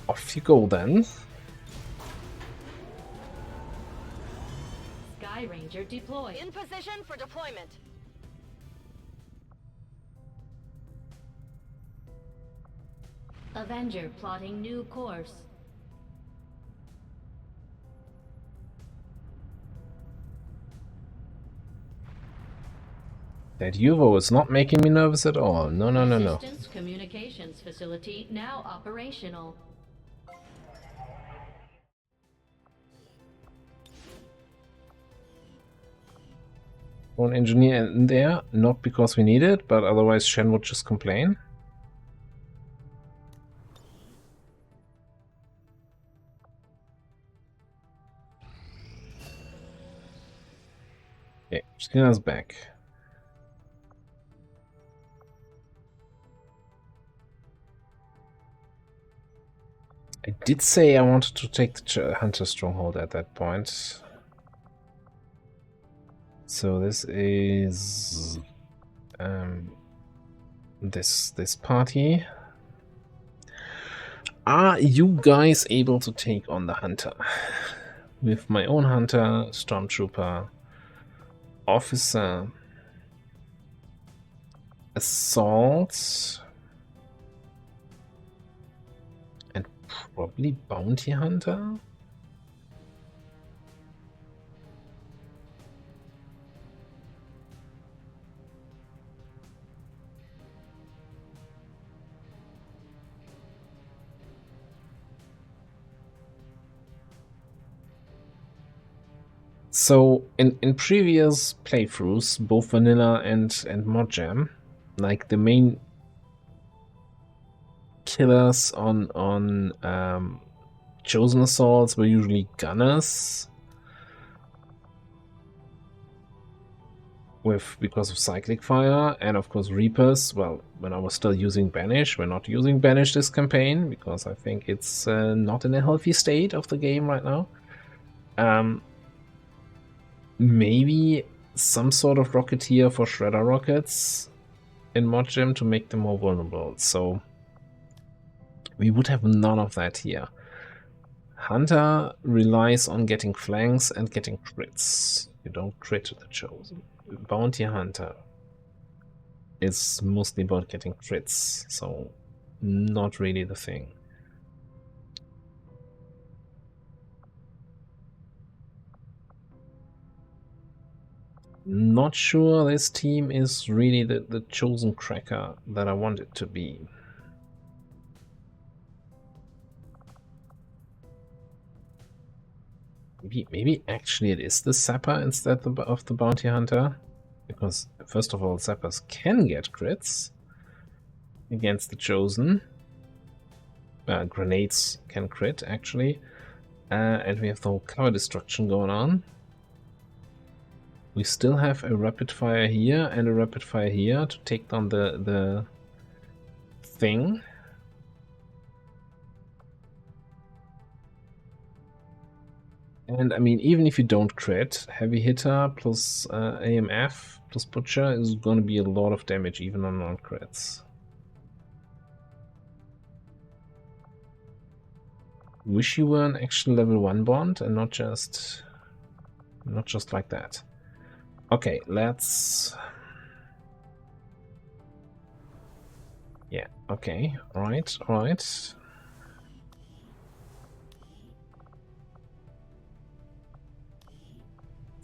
Off you go then. Ranger deployed. In position for deployment. Avenger plotting new course. That UFO is not making me nervous at all. No, no, no, no. Resistance communications facility now operational. One engineer in there, not because we need it, but otherwise Shen would just complain. Okay, Skinner's back. I did say I wanted to take the Hunter Stronghold at that point. So this is this party. Are you guys able to take on the hunter? With my own hunter, stormtrooper, officer, assault, and probably bounty hunter? So in previous playthroughs, both vanilla and mod jam, like the main killers on chosen assaults were usually gunners, because of cyclic fire, and of course reapers. Well, when I was still using banish, we're not using banish this campaign because I think it's not in a healthy state of the game right now. Maybe some sort of rocketeer for shredder rockets in mod jam to make them more vulnerable. So we would have none of that here. Hunter relies on getting flanks and getting crits. You don't crit the chosen. Bounty hunter is mostly about getting crits, so not really the thing. Not sure this team is really the chosen cracker that I want it to be. Maybe actually it is the sapper instead of the bounty hunter, because first of all, sappers can get crits against the chosen. Grenades can crit actually, and we have the whole cover destruction going on. We still have a rapid fire here and a rapid fire here to take down the thing. And I mean, even if you don't crit, heavy hitter plus AMF plus butcher is going to be a lot of damage even on non-crits. Wish you were an actual level 1 bond and not just like that. Okay, let's... Yeah, okay, alright. Let's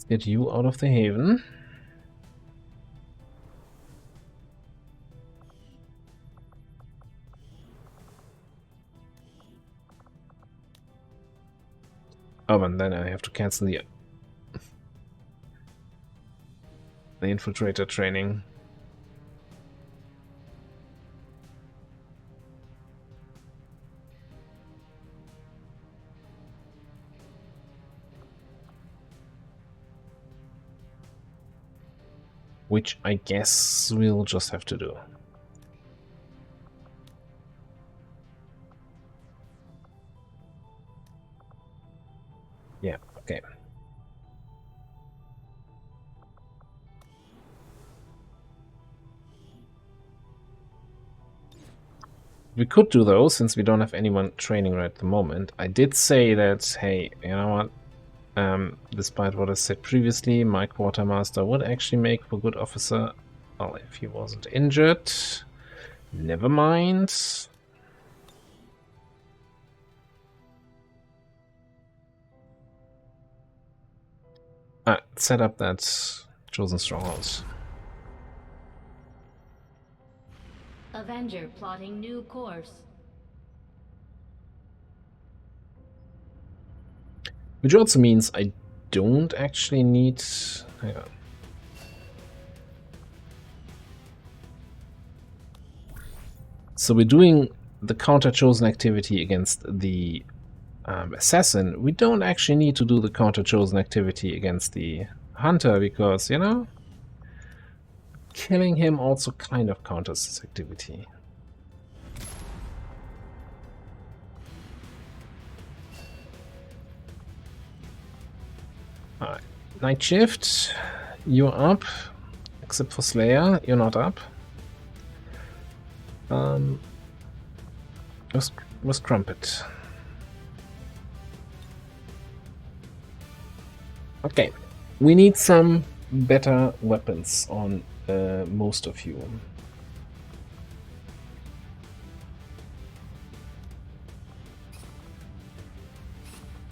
get you out of the haven. Oh, and then I have to cancel the infiltrator training. Which I guess we'll just have to do. Yeah, okay. We could do those, since we don't have anyone training right at the moment. I did say that, hey, you know what? Despite what I said previously, my quartermaster would actually make for good officer. Well, if he wasn't injured. Never mind. Set up that chosen strongholds. Avenger plotting new course. Which also means I don't actually need... Hang on. So we're doing the counter-chosen activity against the assassin. We don't actually need to do the counter-chosen activity against the hunter, because, you know, killing him also kind of counters this activity. Alright, night shift. you're up. Except for Slayer, you're not up. Was Crumpet. Okay, we need some better weapons on most of you.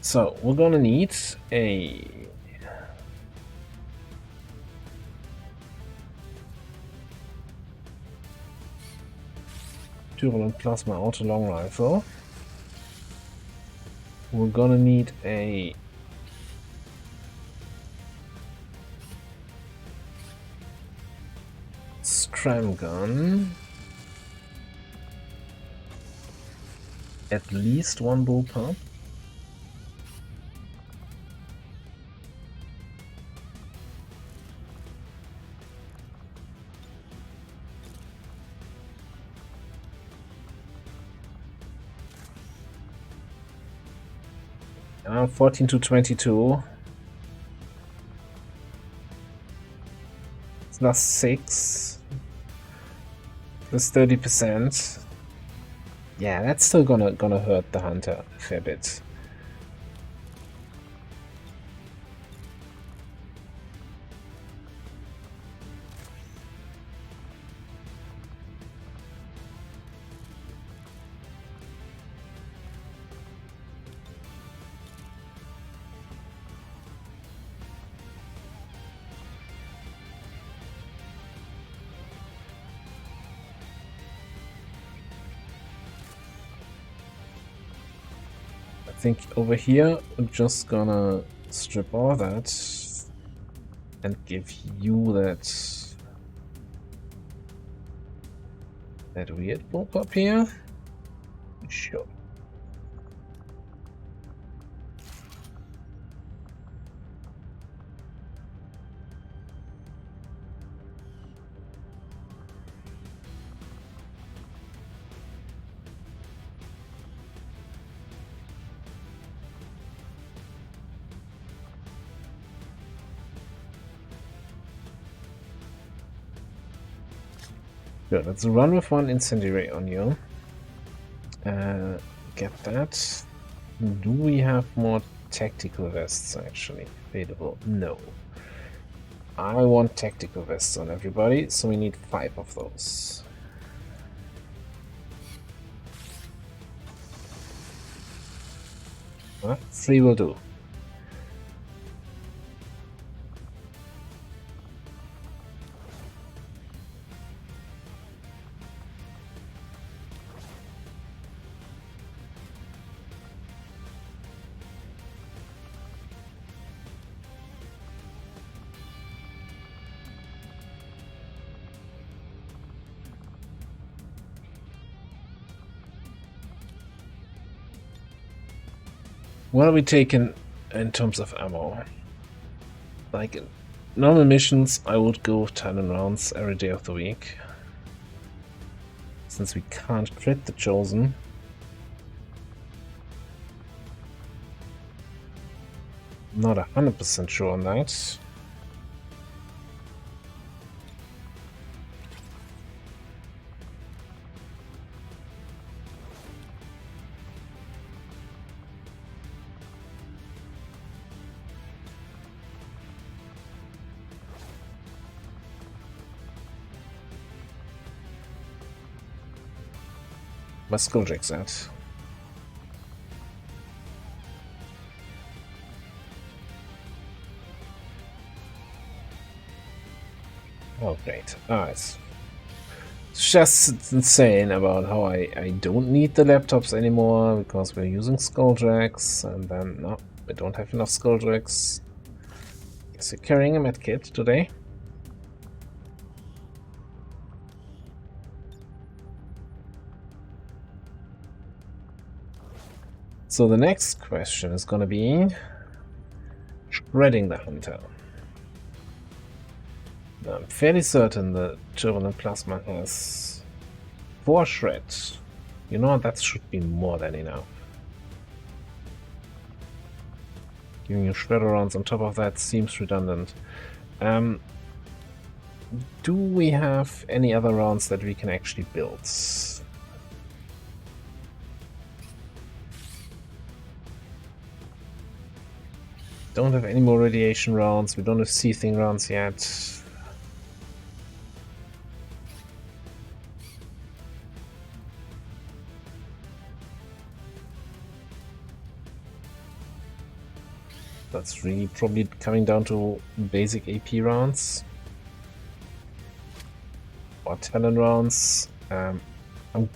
So we're gonna need a Turbulent Plasma Auto Long Rifle. We're gonna need a Scram Gun. At least one bullpup. Now 14 to 22. It's plus 6. Plus 30%. Yeah, that's still gonna hurt the hunter a fair bit. I think over here we're just gonna strip all that and give you that weird bullpup here. Sure. Good, let's run with one incendiary on you. Get that. Do we have more tactical vests actually available? No. I want tactical vests on everybody, so we need 5 of those. Well, 3 will do. What are we taking in terms of ammo? Like in normal missions, I would go 10 rounds every day of the week. Since we can't crit the Chosen. Not 100% sure on that. My Skulljack's at. Oh great, alright. It's just insane about how I don't need the laptops anymore because we're using Skulljacks, and then no, we don't have enough Skulljacks. Guess you're carrying a medkit today. So the next question is going to be shredding the hunter. Now, I'm fairly certain the Turbulent Plasma has 4 shreds. You know, that should be more than enough. Giving you shredder rounds on top of that seems redundant. Do we have any other rounds that we can actually build? Don't have any more radiation rounds. We don't have seething rounds yet. That's really probably coming down to basic AP rounds. Or talent rounds. I'm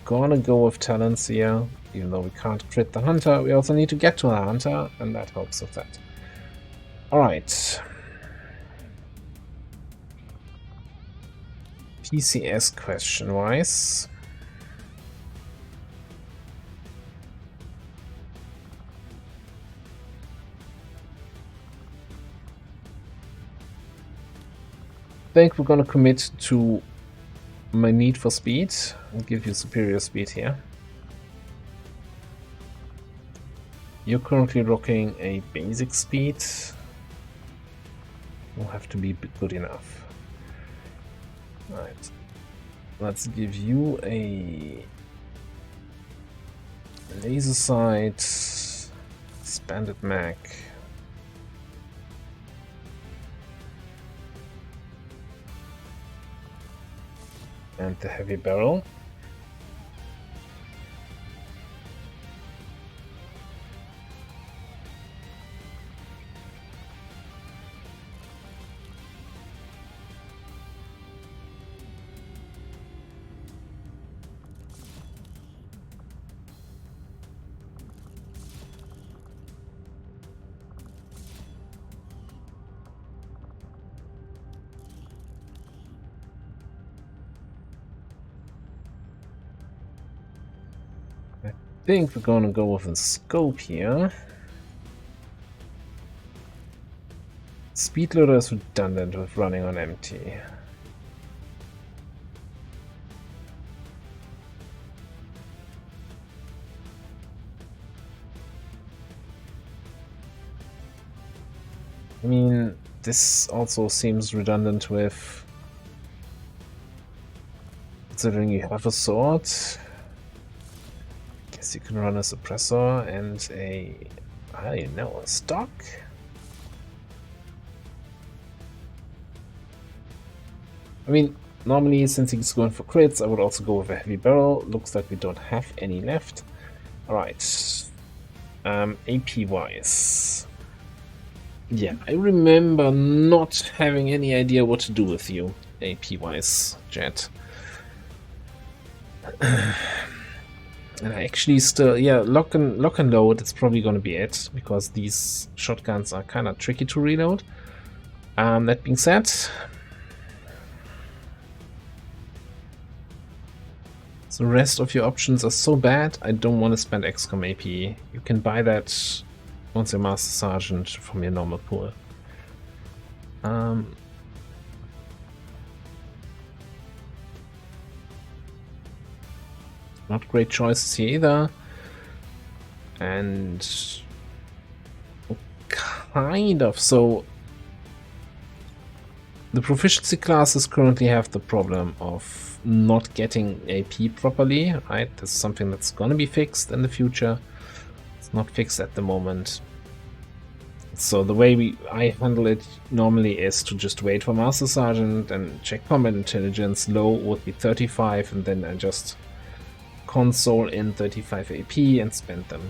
gonna go with talents here, even though we can't crit the hunter. We also need to get to the hunter, and that helps with that. Alright. PCS question-wise. I think we're gonna commit to my need for speed and give you superior speed here. You're currently rocking a basic speed. Will have to be good enough. Right. Let's give you a laser sight, expanded mag. And the heavy barrel. I think we're gonna go with a scope here. Speed loader is redundant with running on empty. I mean, this also seems redundant with considering you have a sword. You can run a suppressor and I don't know, a stock? I mean, normally since he's going for crits, I would also go with a heavy barrel. Looks like we don't have any left. Alright. AP wise. Yeah, I remember not having any idea what to do with you, AP wise, Jet. And I actually still, yeah, lock and load, it's probably going to be it, because these shotguns are kind of tricky to reload. That being said, the rest of your options are so bad, I don't want to spend XCOM AP. You can buy that once you're Master Sergeant from your normal pool. Not great choices here either. And kind of. So the proficiency classes currently have the problem of not getting AP properly, right? That's something that's gonna be fixed in the future. It's not fixed at the moment. So the way I handle it normally is to just wait for Master Sergeant and check combat intelligence. Low would be 35, and then I just console in 35 AP and spend them.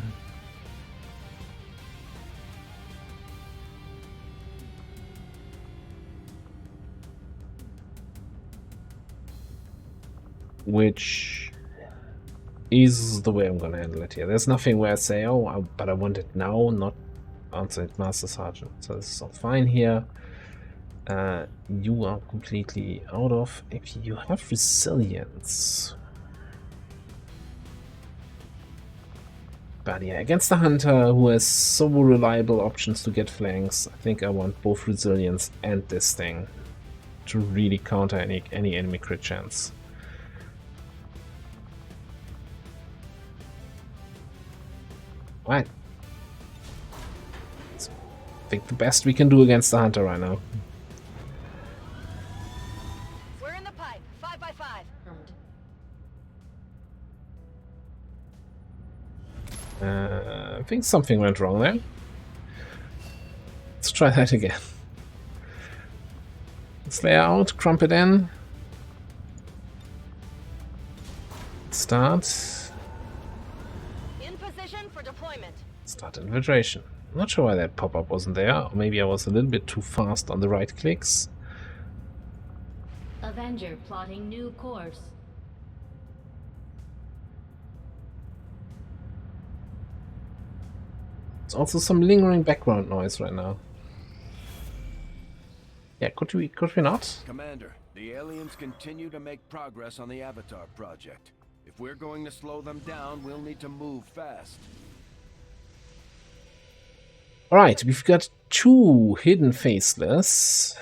Which is the way I'm gonna handle it here. There's nothing where I say, oh, but I want it now, not outside Master Sergeant. So this is all fine here. You are completely out of AP. You have resilience. But yeah, against the Hunter, who has so reliable options to get flanks, I think I want both resilience and this thing to really counter any enemy crit chance. Right. I think the best we can do against the Hunter right now. Scat pipe, 5x5. I think something went wrong there. Let's try that again. Slayer out, crump it in. Start. In position for deployment. Start infiltration. I'm not sure why that pop-up wasn't there. Or maybe I was a little bit too fast on the right clicks. Avenger plotting new course. There's also some lingering background noise right now. Yeah, could we not? Commander, the aliens continue to make progress on the Avatar project. If we're going to slow them down, we'll need to move fast. Alright, we've got 2 hidden faceless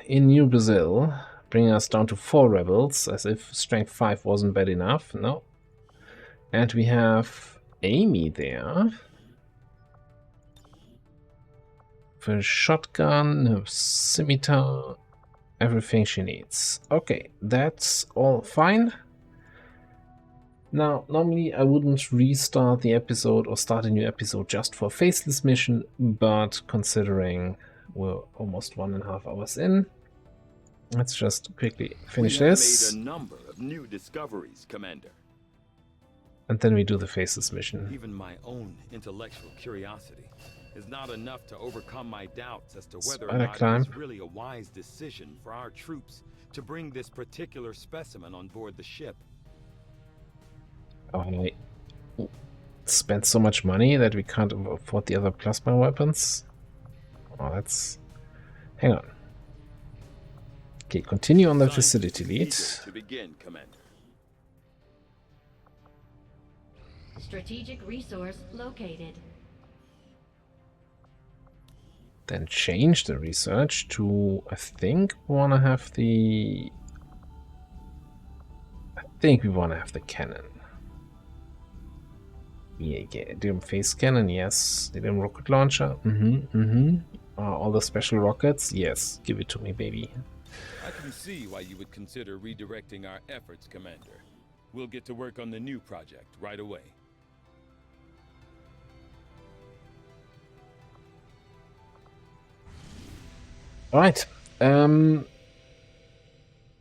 in New Brazil, bringing us down to 4 rebels, as if strength 5 wasn't bad enough. No. And we have Amy there. For a shotgun, a scimitar, everything she needs. Okay, that's all fine. Now, normally I wouldn't restart the episode or start a new episode just for a faceless mission, but considering we're almost 1.5 hours in, let's just quickly finish this. We have made a number of new discoveries, Commander. And then we do the faceless mission. Even my own intellectual curiosity is not enough to overcome my doubts as to whether or not it's really a wise decision for our troops to bring this particular specimen on board the ship. I spent so much money that we can't afford the other plasma weapons. Oh, that's... Hang on. Okay, continue on the facility lead. To begin, Commander. Strategic resource located. Then change the research to, I think we want to have the cannon. Yeah, the face cannon, yes. The rocket launcher, all the special rockets, yes. Give it to me, baby. I can see why you would consider redirecting our efforts, Commander. We'll get to work on the new project right away. Alright.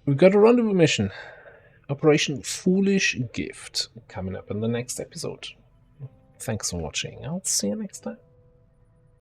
We've got a rendezvous mission. Operation Foolish Gift. Coming up in the next episode. Thanks for watching. I'll see you next time.